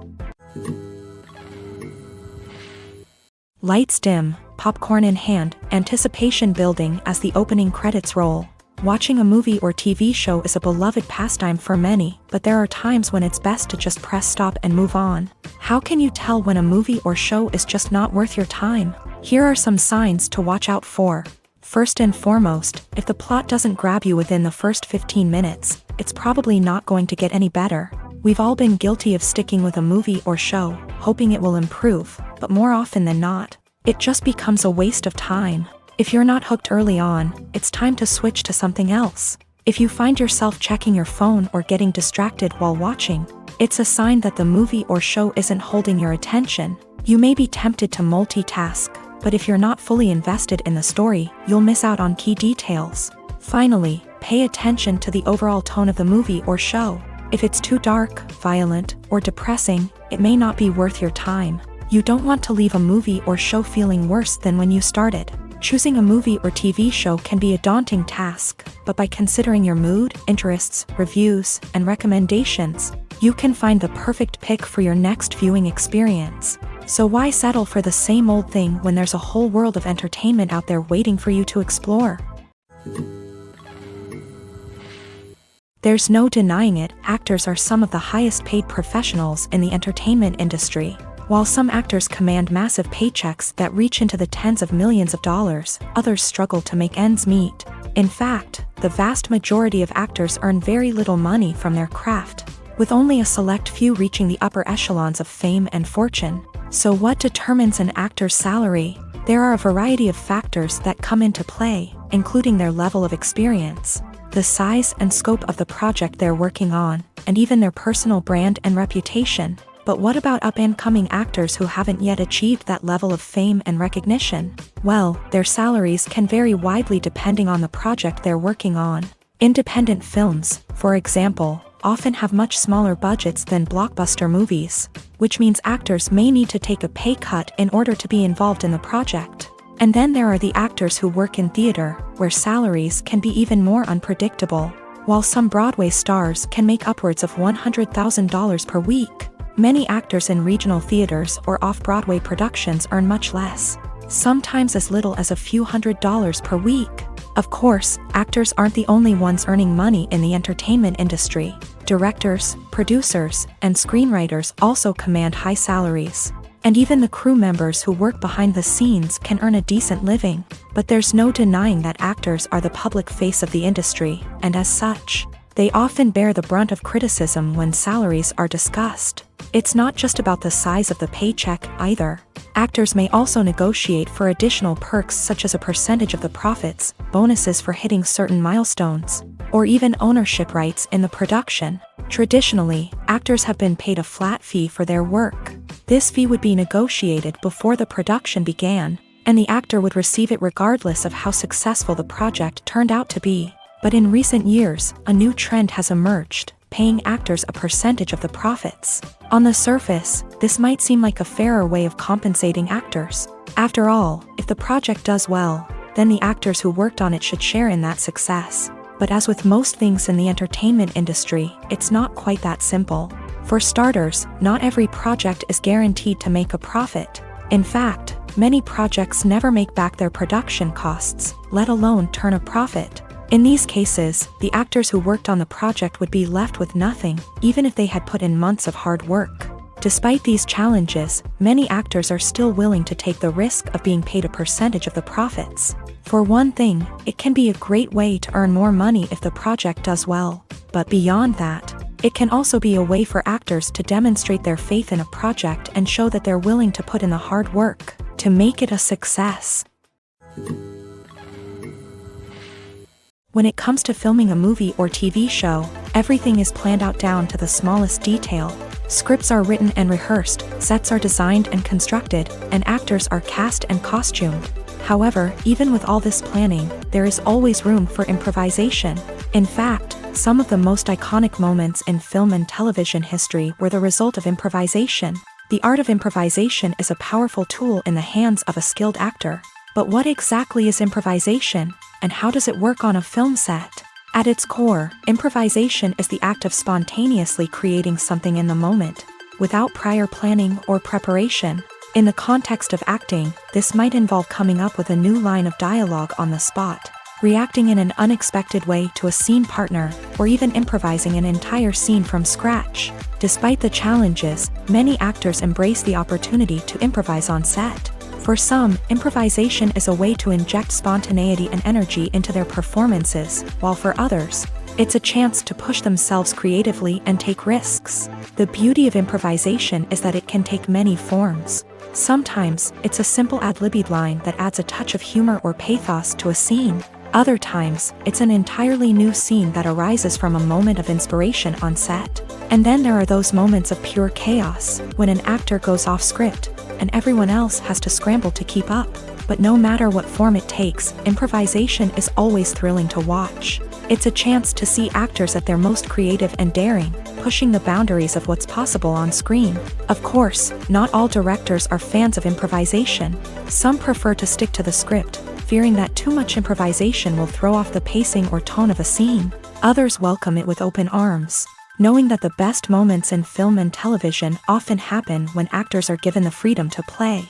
Lights dim, popcorn in hand, anticipation building as the opening credits roll. Watching a movie or TV show is a beloved pastime for many, but there are times when it's best to just press stop and move on. How can you tell when a movie or show is just not worth your time? Here are some signs to watch out for. First and foremost, if the plot doesn't grab you within the first 15 minutes, it's probably not going to get any better. We've all been guilty of sticking with a movie or show, hoping it will improve, but more often than not, it just becomes a waste of time. If you're not hooked early on, it's time to switch to something else. If you find yourself checking your phone or getting distracted while watching, it's a sign that the movie or show isn't holding your attention. You may be tempted to multitask, but if you're not fully invested in the story, you'll miss out on key details. Finally, pay attention to the overall tone of the movie or show. If it's too dark, violent, or depressing, it may not be worth your time. You don't want to leave a movie or show feeling worse than when you started. Choosing a movie or TV show can be a daunting task, but by considering your mood, interests, reviews, and recommendations, you can find the perfect pick for your next viewing experience. So why settle for the same old thing when there's a whole world of entertainment out there waiting for you to explore? There's no denying it, actors are some of the highest paid professionals in the entertainment industry. While some actors command massive paychecks that reach into the tens of millions of dollars, others struggle to make ends meet. In fact, the vast majority of actors earn very little money from their craft, with only a select few reaching the upper echelons of fame and fortune. So what determines an actor's salary? There are a variety of factors that come into play, including their level of experience, the size and scope of the project they're working on, and even their personal brand and reputation. But what about up-and-coming actors who haven't yet achieved that level of fame and recognition? Well, their salaries can vary widely depending on the project they're working on. Independent films, for example, often have much smaller budgets than blockbuster movies, which means actors may need to take a pay cut in order to be involved in the project. And then there are the actors who work in theater, where salaries can be even more unpredictable. While some Broadway stars can make upwards of $100,000 per week, many actors in regional theaters or off-Broadway productions earn much less, sometimes as little as a few $100s per week. Of course, actors aren't the only ones earning money in the entertainment industry. Directors, producers, and screenwriters also command high salaries. And even the crew members who work behind the scenes can earn a decent living. But there's no denying that actors are the public face of the industry, and as such, they often bear the brunt of criticism when salaries are discussed. It's not just about the size of the paycheck, either. Actors may also negotiate for additional perks such as a percentage of the profits, bonuses for hitting certain milestones, or even ownership rights in the production. Traditionally, actors have been paid a flat fee for their work. This fee would be negotiated before the production began, and the actor would receive it regardless of how successful the project turned out to be. But in recent years, a new trend has emerged, paying actors a percentage of the profits. On the surface, this might seem like a fairer way of compensating actors. After all, if the project does well, then the actors who worked on it should share in that success. But as with most things in the entertainment industry, it's not quite that simple. For starters, not every project is guaranteed to make a profit. In fact, many projects never make back their production costs, let alone turn a profit. In these cases, the actors who worked on the project would be left with nothing, even if they had put in months of hard work. Despite these challenges, many actors are still willing to take the risk of being paid a percentage of the profits. For one thing, it can be a great way to earn more money if the project does well. But beyond that, it can also be a way for actors to demonstrate their faith in a project and show that they're willing to put in the hard work to make it a success. When it comes to filming a movie or TV show, everything is planned out down to the smallest detail. Scripts are written and rehearsed, sets are designed and constructed, and actors are cast and costumed. However, even with all this planning, there is always room for improvisation. In fact, some of the most iconic moments in film and television history were the result of improvisation. The art of improvisation is a powerful tool in the hands of a skilled actor. But what exactly is improvisation, and how does it work on a film set? At its core, improvisation is the act of spontaneously creating something in the moment, without prior planning or preparation. In the context of acting, this might involve coming up with a new line of dialogue on the spot, reacting in an unexpected way to a scene partner, or even improvising an entire scene from scratch. Despite the challenges, many actors embrace the opportunity to improvise on set. For some, improvisation is a way to inject spontaneity and energy into their performances, while for others, it's a chance to push themselves creatively and take risks. The beauty of improvisation is that it can take many forms. Sometimes, it's a simple ad-libbed line that adds a touch of humor or pathos to a scene. Other times, it's an entirely new scene that arises from a moment of inspiration on set. And then there are those moments of pure chaos, when an actor goes off script, and everyone else has to scramble to keep up. But no matter what form it takes, improvisation is always thrilling to watch. It's a chance to see actors at their most creative and daring, pushing the boundaries of what's possible on screen. Of course, not all directors are fans of improvisation. Some prefer to stick to the script, fearing that too much improvisation will throw off the pacing or tone of a scene. Others welcome it with open arms, knowing that the best moments in film and television often happen when actors are given the freedom to play.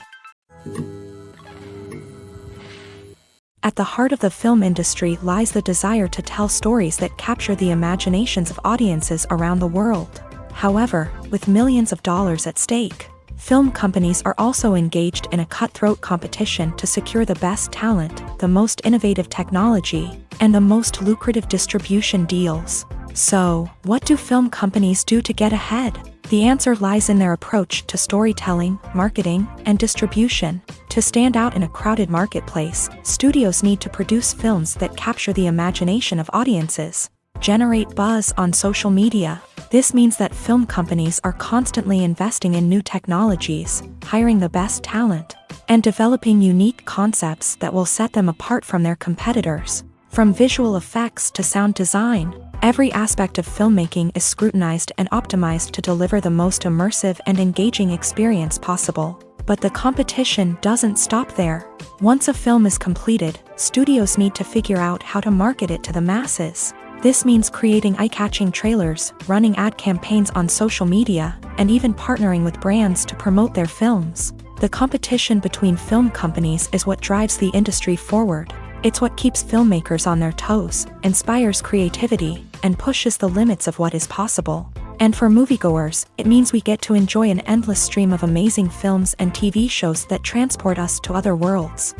At the heart of the film industry lies the desire to tell stories that capture the imaginations of audiences around the world. However, with millions of dollars at stake, film companies are also engaged in a cutthroat competition to secure the best talent, the most innovative technology, and the most lucrative distribution deals. So, what do film companies do to get ahead? The answer lies in their approach to storytelling, marketing, and distribution. To stand out in a crowded marketplace, studios need to produce films that capture the imagination of audiences, generate buzz on social media. This means that film companies are constantly investing in new technologies, hiring the best talent, and developing unique concepts that will set them apart from their competitors. From visual effects to sound design, every aspect of filmmaking is scrutinized and optimized to deliver the most immersive and engaging experience possible. But the competition doesn't stop there. Once a film is completed, studios need to figure out how to market it to the masses. This means creating eye-catching trailers, running ad campaigns on social media, and even partnering with brands to promote their films. The competition between film companies is what drives the industry forward. It's what keeps filmmakers on their toes, inspires creativity, and pushes the limits of what is possible. And for moviegoers, it means we get to enjoy an endless stream of amazing films and TV shows that transport us to other worlds.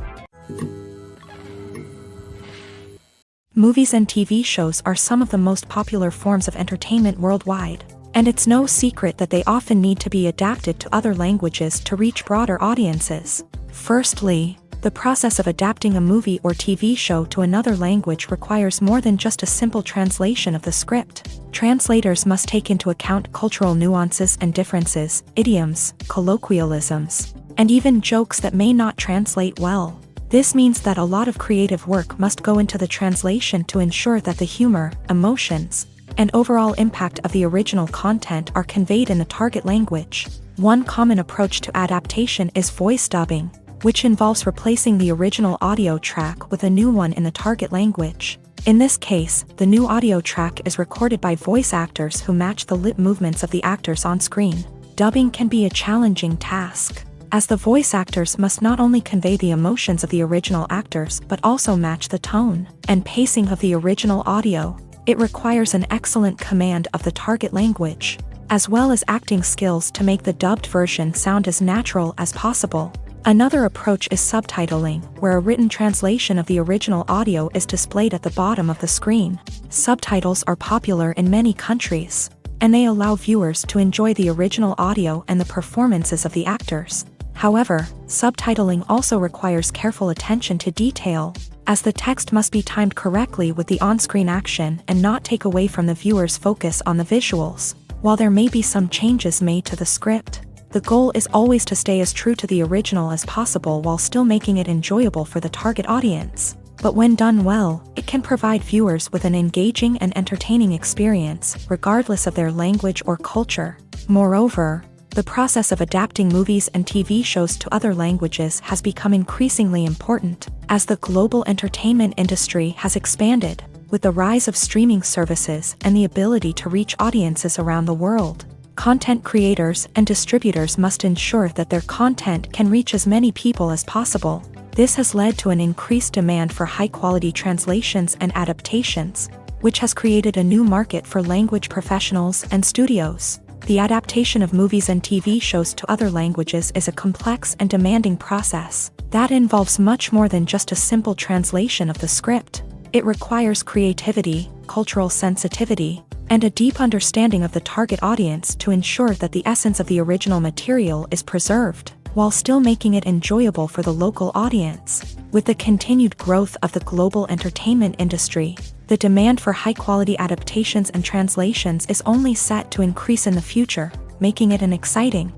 Movies and TV shows are some of the most popular forms of entertainment worldwide, and it's no secret that they often need to be adapted to other languages to reach broader audiences. Firstly, the process of adapting a movie or TV show to another language requires more than just a simple translation of the script. Translators must take into account cultural nuances and differences, idioms, colloquialisms, and even jokes that may not translate well. This means that a lot of creative work must go into the translation to ensure that the humor, emotions, and overall impact of the original content are conveyed in the target language. One common approach to adaptation is voice dubbing, which involves replacing the original audio track with a new one in the target language. In this case, the new audio track is recorded by voice actors who match the lip movements of the actors on screen. Dubbing can be a challenging task. as the voice actors must not only convey the emotions of the original actors but also match the tone and pacing of the original audio. It requires an excellent command of the target language, as well as acting skills to make the dubbed version sound as natural as possible. Another approach is subtitling, where a written translation of the original audio is displayed at the bottom of the screen. Subtitles are popular in many countries, and they allow viewers to enjoy the original audio and the performances of the actors. However, subtitling also requires careful attention to detail, as the text must be timed correctly with the on-screen action and not take away from the viewer's focus on the visuals. While there may be some changes made to the script, the goal is always to stay as true to the original as possible while still making it enjoyable for the target audience. But when done well, it can provide viewers with an engaging and entertaining experience, regardless of their language or culture. Moreover, the process of adapting movies and TV shows to other languages has become increasingly important, as the global entertainment industry has expanded, with the rise of streaming services and the ability to reach audiences around the world. Content creators and distributors must ensure that their content can reach as many people as possible. This has led to an increased demand for high-quality translations and adaptations, which has created a new market for language professionals and studios. The adaptation of movies and TV shows to other languages is a complex and demanding process that involves much more than just a simple translation of the script. It requires creativity, cultural sensitivity, and a deep understanding of the target audience to ensure that the essence of the original material is preserved, while still making it enjoyable for the local audience. With the continued growth of the global entertainment industry, the demand for high-quality adaptations and translations is only set to increase in the future, making it an exciting.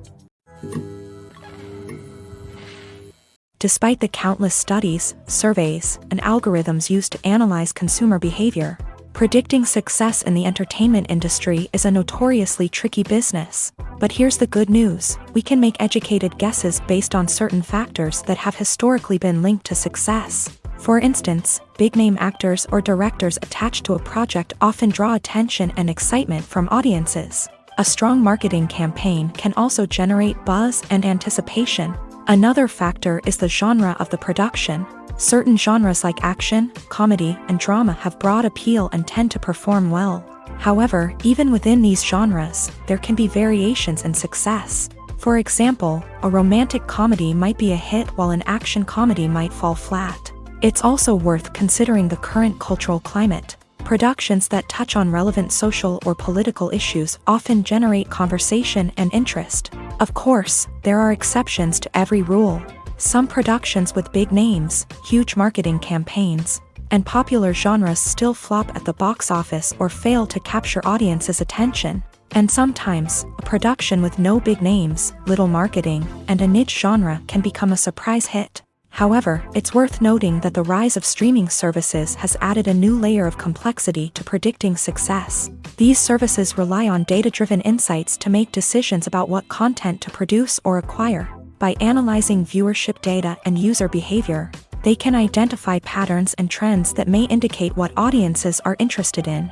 Despite the countless studies, surveys, and algorithms used to analyze consumer behavior, predicting success in the entertainment industry is a notoriously tricky business. But here's the good news: we can make educated guesses based on certain factors that have historically been linked to success. For instance, big-name actors or directors attached to a project often draw attention and excitement from audiences. A strong marketing campaign can also generate buzz and anticipation. Another factor is the genre of the production. Certain genres like action, comedy, and drama have broad appeal and tend to perform well. However, even within these genres, there can be variations in success. For example, a romantic comedy might be a hit while an action comedy might fall flat. It's also worth considering the current cultural climate. Productions that touch on relevant social or political issues often generate conversation and interest. Of course, there are exceptions to every rule. Some productions with big names, huge marketing campaigns, and popular genres still flop at the box office or fail to capture audiences' attention. And sometimes, a production with no big names, little marketing, and a niche genre can become a surprise hit. However, it's worth noting that the rise of streaming services has added a new layer of complexity to predicting success. These services rely on data-driven insights to make decisions about what content to produce or acquire. By analyzing viewership data and user behavior, they can identify patterns and trends that may indicate what audiences are interested in.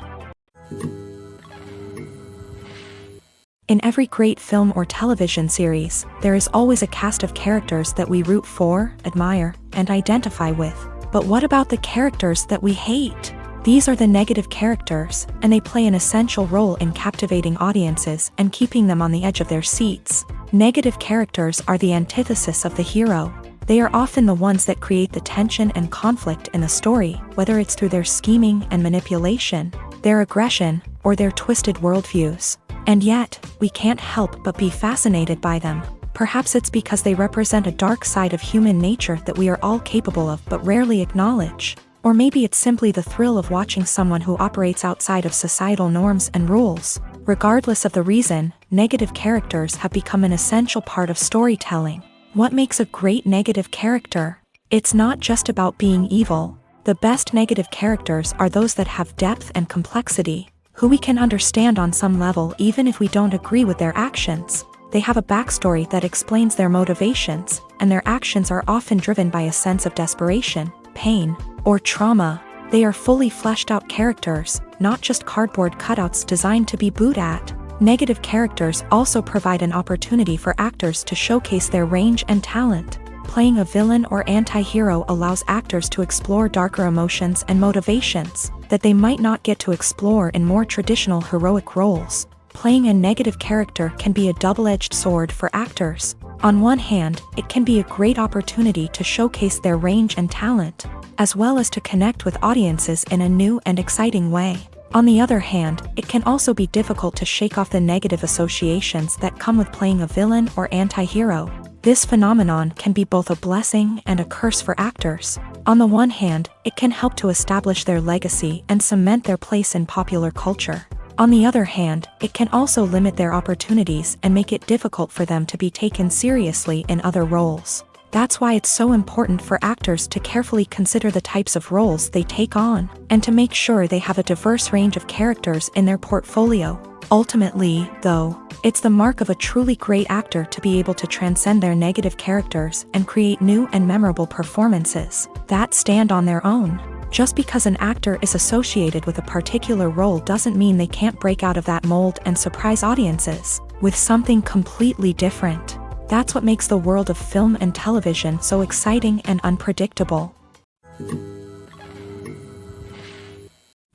In every great film or television series, there is always a cast of characters that we root for, admire, and identify with. But what about the characters that we hate? These are the negative characters, and they play an essential role in captivating audiences and keeping them on the edge of their seats. Negative characters are the antithesis of the hero. They are often the ones that create the tension and conflict in the story, whether it's through their scheming and manipulation, their aggression, or their twisted worldviews. And yet, we can't help but be fascinated by them. Perhaps it's because they represent a dark side of human nature that we are all capable of but rarely acknowledge. Or maybe it's simply the thrill of watching someone who operates outside of societal norms and rules. Regardless of the reason, negative characters have become an essential part of storytelling. What makes a great negative character? It's not just about being evil. The best negative characters are those that have depth and complexity, who we can understand on some level even if we don't agree with their actions. They have a backstory that explains their motivations, and their actions are often driven by a sense of desperation, pain, or trauma. They are fully fleshed out characters, not just cardboard cutouts designed to be booed at. Negative characters also provide an opportunity for actors to showcase their range and talent. Playing a villain or anti-hero allows actors to explore darker emotions and motivations that they might not get to explore in more traditional heroic roles. Playing a negative character can be a double-edged sword for actors. On one hand, it can be a great opportunity to showcase their range and talent, as well as to connect with audiences in a new and exciting way. On the other hand, it can also be difficult to shake off the negative associations that come with playing a villain or anti-hero. This phenomenon can be both a blessing and a curse for actors. On the one hand, it can help to establish their legacy and cement their place in popular culture. On the other hand, it can also limit their opportunities and make it difficult for them to be taken seriously in other roles. That's why it's so important for actors to carefully consider the types of roles they take on, and to make sure they have a diverse range of characters in their portfolio. Ultimately, though, it's the mark of a truly great actor to be able to transcend their negative characters and create new and memorable performances that stand on their own. Just because an actor is associated with a particular role doesn't mean they can't break out of that mold and surprise audiences with something completely different. That's what makes the world of film and television so exciting and unpredictable.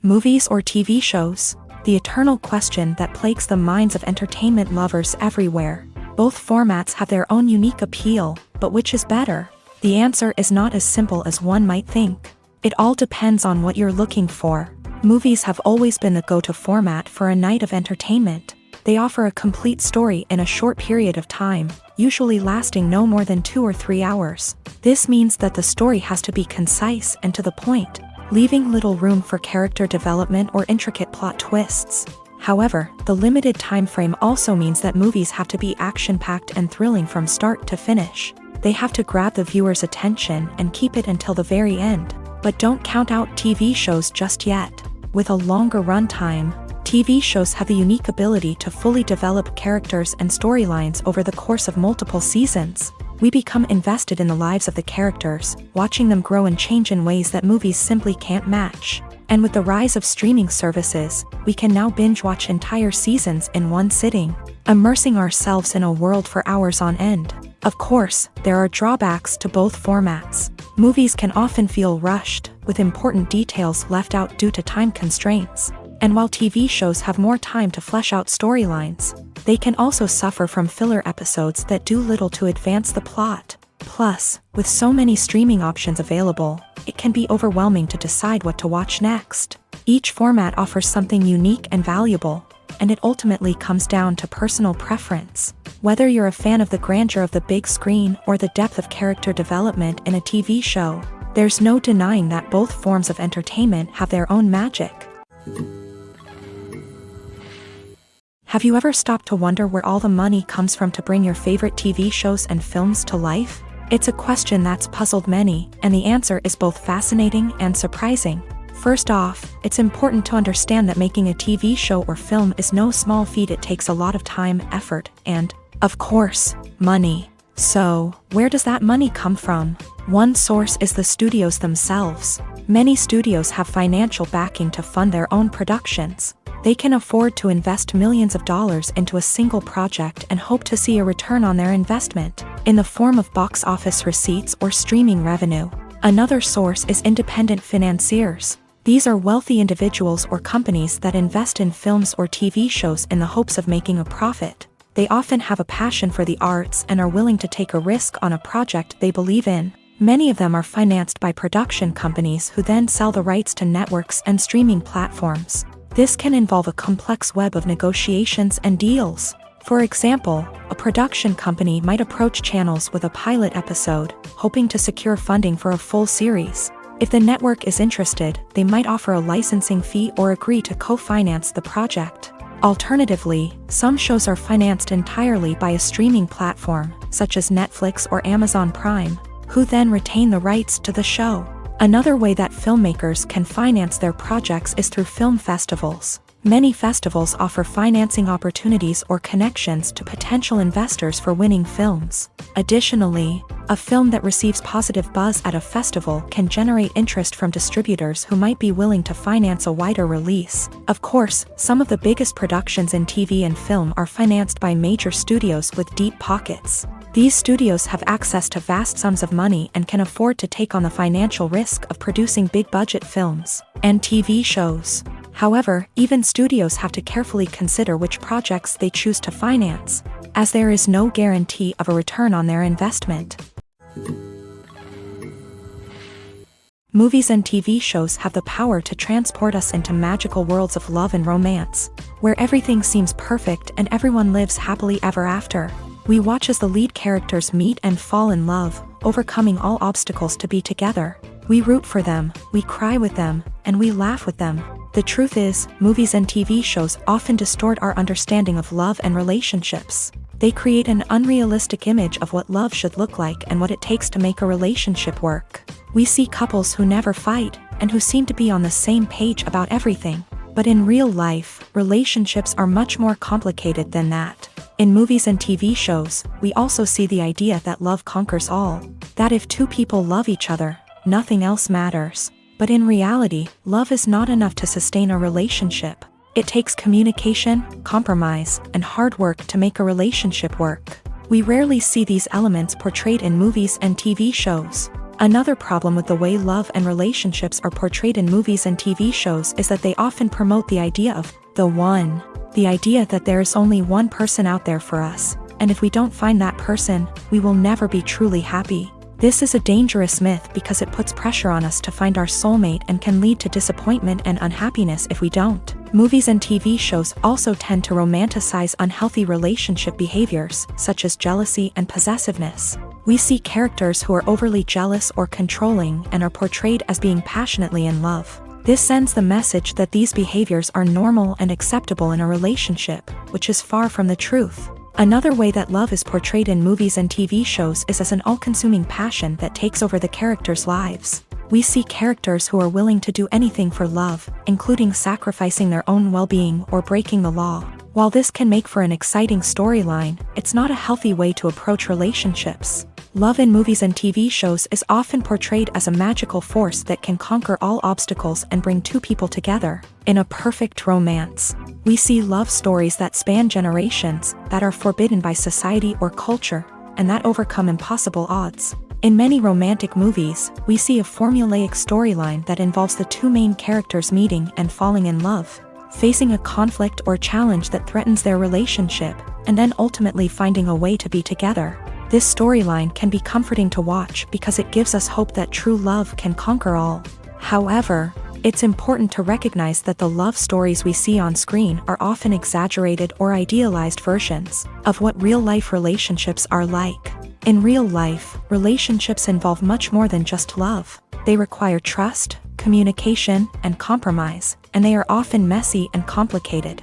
Movies or TV shows? The eternal question that plagues the minds of entertainment lovers everywhere. Both formats have their own unique appeal, but which is better? The answer is not as simple as one might think. It all depends on what you're looking for. Movies have always been the go-to format for a night of entertainment. They offer a complete story in a short period of time, usually lasting no more than 2 or 3 hours. This means that the story has to be concise and to the point, leaving little room for character development or intricate plot twists. However, the limited time frame also means that movies have to be action-packed and thrilling from start to finish. They have to grab the viewer's attention and keep it until the very end. But don't count out TV shows just yet. With a longer runtime, TV shows have the unique ability to fully develop characters and storylines over the course of multiple seasons. We become invested in the lives of the characters, watching them grow and change in ways that movies simply can't match. And with the rise of streaming services, we can now binge-watch entire seasons in one sitting, immersing ourselves in a world for hours on end. Of course, there are drawbacks to both formats. Movies can often feel rushed, with important details left out due to time constraints. And while TV shows have more time to flesh out storylines, they can also suffer from filler episodes that do little to advance the plot. Plus, with so many streaming options available, it can be overwhelming to decide what to watch next. Each format offers something unique and valuable, and it ultimately comes down to personal preference. Whether you're a fan of the grandeur of the big screen or the depth of character development in a TV show, there's no denying that both forms of entertainment have their own magic. Have you ever stopped to wonder where all the money comes from to bring your favorite TV shows and films to life? It's a question that's puzzled many, and the answer is both fascinating and surprising. First off, it's important to understand that making a TV show or film is no small feat. It takes a lot of time, effort, and, of course, money. So, where does that money come from? One source is the studios themselves. Many studios have financial backing to fund their own productions. They can afford to invest millions of dollars into a single project and hope to see a return on their investment, in the form of box office receipts or streaming revenue. Another source is independent financiers. These are wealthy individuals or companies that invest in films or TV shows in the hopes of making a profit. They often have a passion for the arts and are willing to take a risk on a project they believe in. Many of them are financed by production companies who then sell the rights to networks and streaming platforms. This can involve a complex web of negotiations and deals. For example, a production company might approach channels with a pilot episode, hoping to secure funding for a full series. If the network is interested, they might offer a licensing fee or agree to co-finance the project. Alternatively, some shows are financed entirely by a streaming platform, such as Netflix or Amazon Prime, who then retain the rights to the show. Another way that filmmakers can finance their projects is through film festivals. Many festivals offer financing opportunities or connections to potential investors for winning films. Additionally, a film that receives positive buzz at a festival can generate interest from distributors who might be willing to finance a wider release. Of course, some of the biggest productions in TV and film are financed by major studios with deep pockets. These studios have access to vast sums of money and can afford to take on the financial risk of producing big-budget films and TV shows. However, even studios have to carefully consider which projects they choose to finance, as there is no guarantee of a return on their investment. Movies and TV shows have the power to transport us into magical worlds of love and romance, where everything seems perfect and everyone lives happily ever after. We watch as the lead characters meet and fall in love, overcoming all obstacles to be together. We root for them, we cry with them, and we laugh with them. The truth is, movies and TV shows often distort our understanding of love and relationships. They create an unrealistic image of what love should look like and what it takes to make a relationship work. We see couples who never fight, and who seem to be on the same page about everything. But in real life, relationships are much more complicated than that. In movies and TV shows, we also see the idea that love conquers all. That if two people love each other, nothing else matters. But in reality, love is not enough to sustain a relationship. It takes communication, compromise, and hard work to make a relationship work. We rarely see these elements portrayed in movies and TV shows. Another problem with the way love and relationships are portrayed in movies and TV shows is that they often promote the idea of the one. The idea that there is only one person out there for us, and if we don't find that person, we will never be truly happy. This is a dangerous myth because it puts pressure on us to find our soulmate and can lead to disappointment and unhappiness if we don't. Movies and TV shows also tend to romanticize unhealthy relationship behaviors, such as jealousy and possessiveness. We see characters who are overly jealous or controlling and are portrayed as being passionately in love. This sends the message that these behaviors are normal and acceptable in a relationship, which is far from the truth. Another way that love is portrayed in movies and TV shows is as an all-consuming passion that takes over the characters' lives. We see characters who are willing to do anything for love, including sacrificing their own well-being or breaking the law. While this can make for an exciting storyline, it's not a healthy way to approach relationships. Love in movies and TV shows is often portrayed as a magical force that can conquer all obstacles and bring two people together in a perfect romance. We see love stories that span generations, that are forbidden by society or culture, and that overcome impossible odds. In many romantic movies, we see a formulaic storyline that involves the two main characters meeting and falling in love, facing a conflict or challenge that threatens their relationship, and then ultimately finding a way to be together. This storyline can be comforting to watch because it gives us hope that true love can conquer all. However, it's important to recognize that the love stories we see on screen are often exaggerated or idealized versions of what real-life relationships are like. In real life, relationships involve much more than just love. They require trust, communication, and compromise, and they are often messy and complicated.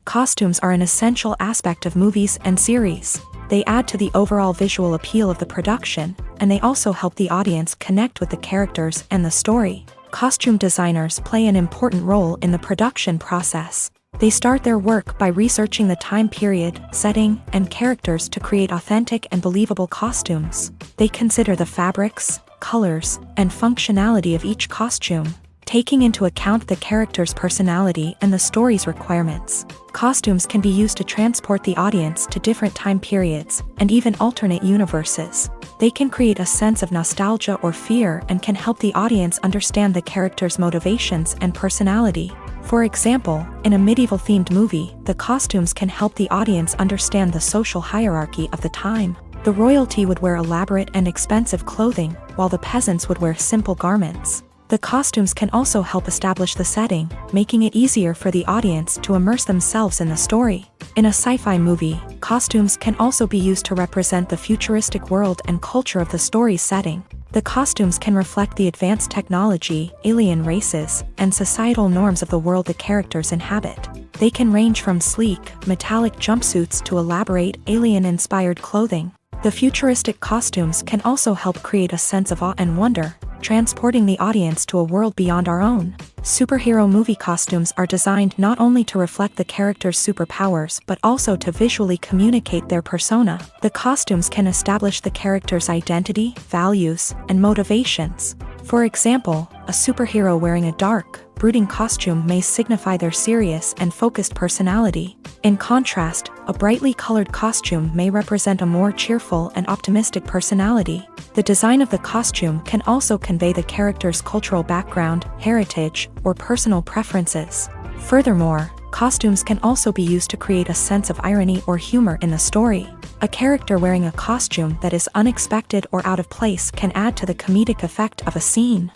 Costumes are an essential aspect of movies and series. They add to the overall visual appeal of the production, and they also help the audience connect with the characters and the story. Costume designers play an important role in the production process. They start their work by researching the time period, setting, and characters to create authentic and believable costumes. They consider the fabrics, colors, and functionality of each costume, taking into account the character's personality and the story's requirements. Costumes can be used to transport the audience to different time periods, and even alternate universes. They can create a sense of nostalgia or fear and can help the audience understand the character's motivations and personality. For example, in a medieval-themed movie, the costumes can help the audience understand the social hierarchy of the time. The royalty would wear elaborate and expensive clothing, while the peasants would wear simple garments. The costumes can also help establish the setting, making it easier for the audience to immerse themselves in the story. In a sci-fi movie, costumes can also be used to represent the futuristic world and culture of the story's setting. The costumes can reflect the advanced technology, alien races, and societal norms of the world the characters inhabit. They can range from sleek, metallic jumpsuits to elaborate, alien-inspired clothing. The futuristic costumes can also help create a sense of awe and wonder, transporting the audience to a world beyond our own. Superhero movie costumes are designed not only to reflect the character's superpowers but also to visually communicate their persona. The costumes can establish the character's identity, values, and motivations. For example, a superhero wearing a dark, brooding costume may signify their serious and focused personality. In contrast, a brightly colored costume may represent a more cheerful and optimistic personality. The design of the costume can also convey the character's cultural background, heritage, or personal preferences. Furthermore, costumes can also be used to create a sense of irony or humor in the story. A character wearing a costume that is unexpected or out of place can add to the comedic effect of a scene.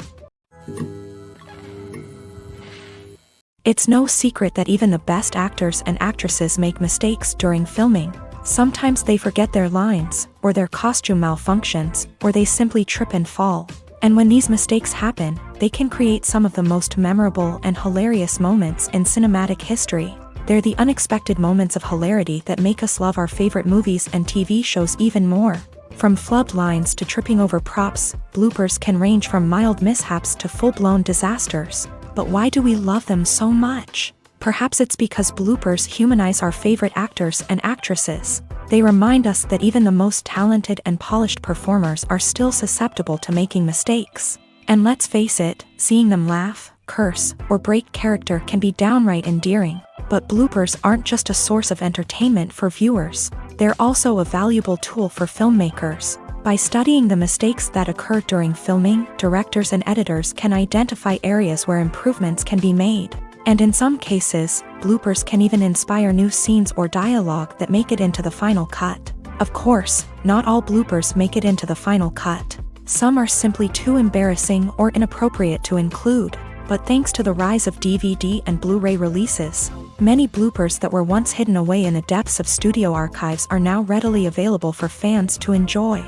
It's no secret that even the best actors and actresses make mistakes during filming. Sometimes they forget their lines, or their costume malfunctions, or they simply trip and fall. And when these mistakes happen, they can create some of the most memorable and hilarious moments in cinematic history. They're the unexpected moments of hilarity that make us love our favorite movies and TV shows even more. From flubbed lines to tripping over props, bloopers can range from mild mishaps to full-blown disasters. But why do we love them so much? Perhaps it's because bloopers humanize our favorite actors and actresses. They remind us that even the most talented and polished performers are still susceptible to making mistakes. And let's face it, seeing them laugh, curse, or break character can be downright endearing. But bloopers aren't just a source of entertainment for viewers. They're also a valuable tool for filmmakers. By studying the mistakes that occur during filming, directors and editors can identify areas where improvements can be made. And in some cases, bloopers can even inspire new scenes or dialogue that make it into the final cut. Of course, not all bloopers make it into the final cut. Some are simply too embarrassing or inappropriate to include. But thanks to the rise of DVD and Blu-ray releases, many bloopers that were once hidden away in the depths of studio archives are now readily available for fans to enjoy.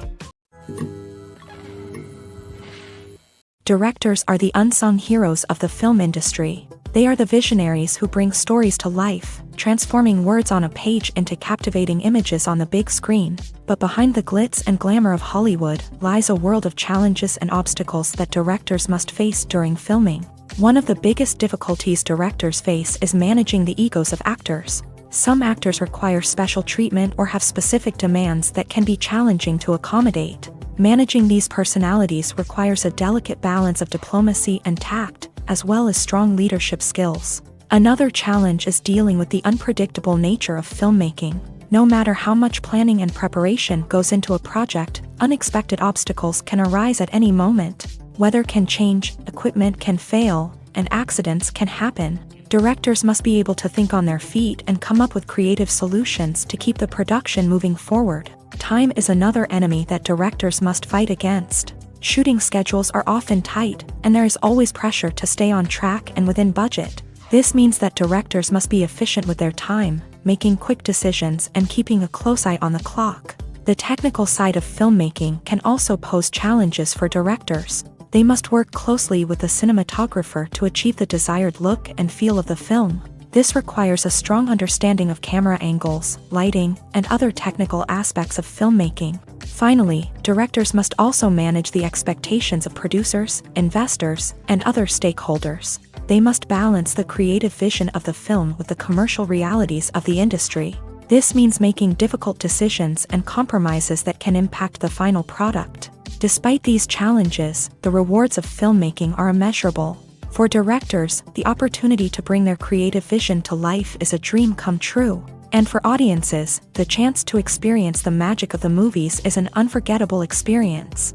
Directors are the unsung heroes of the film industry. They are the visionaries who bring stories to life, transforming words on a page into captivating images on the big screen. But behind the glitz and glamour of Hollywood lies a world of challenges and obstacles that directors must face during filming. One of the biggest difficulties directors face is managing the egos of actors. Some actors require special treatment or have specific demands that can be challenging to accommodate. Managing these personalities requires a delicate balance of diplomacy and tact, as well as strong leadership skills. Another challenge is dealing with the unpredictable nature of filmmaking. No matter how much planning and preparation goes into a project, unexpected obstacles can arise at any moment. Weather can change, equipment can fail, and accidents can happen. Directors must be able to think on their feet and come up with creative solutions to keep the production moving forward. Time is another enemy that directors must fight against. Shooting schedules are often tight, and there is always pressure to stay on track and within budget. This means that directors must be efficient with their time, making quick decisions and keeping a close eye on the clock. The technical side of filmmaking can also pose challenges for directors. They must work closely with the cinematographer to achieve the desired look and feel of the film. This requires a strong understanding of camera angles, lighting, and other technical aspects of filmmaking. Finally, directors must also manage the expectations of producers, investors, and other stakeholders. They must balance the creative vision of the film with the commercial realities of the industry. This means making difficult decisions and compromises that can impact the final product. Despite these challenges, the rewards of filmmaking are immeasurable. For directors, the opportunity to bring their creative vision to life is a dream come true. And for audiences, the chance to experience the magic of the movies is an unforgettable experience.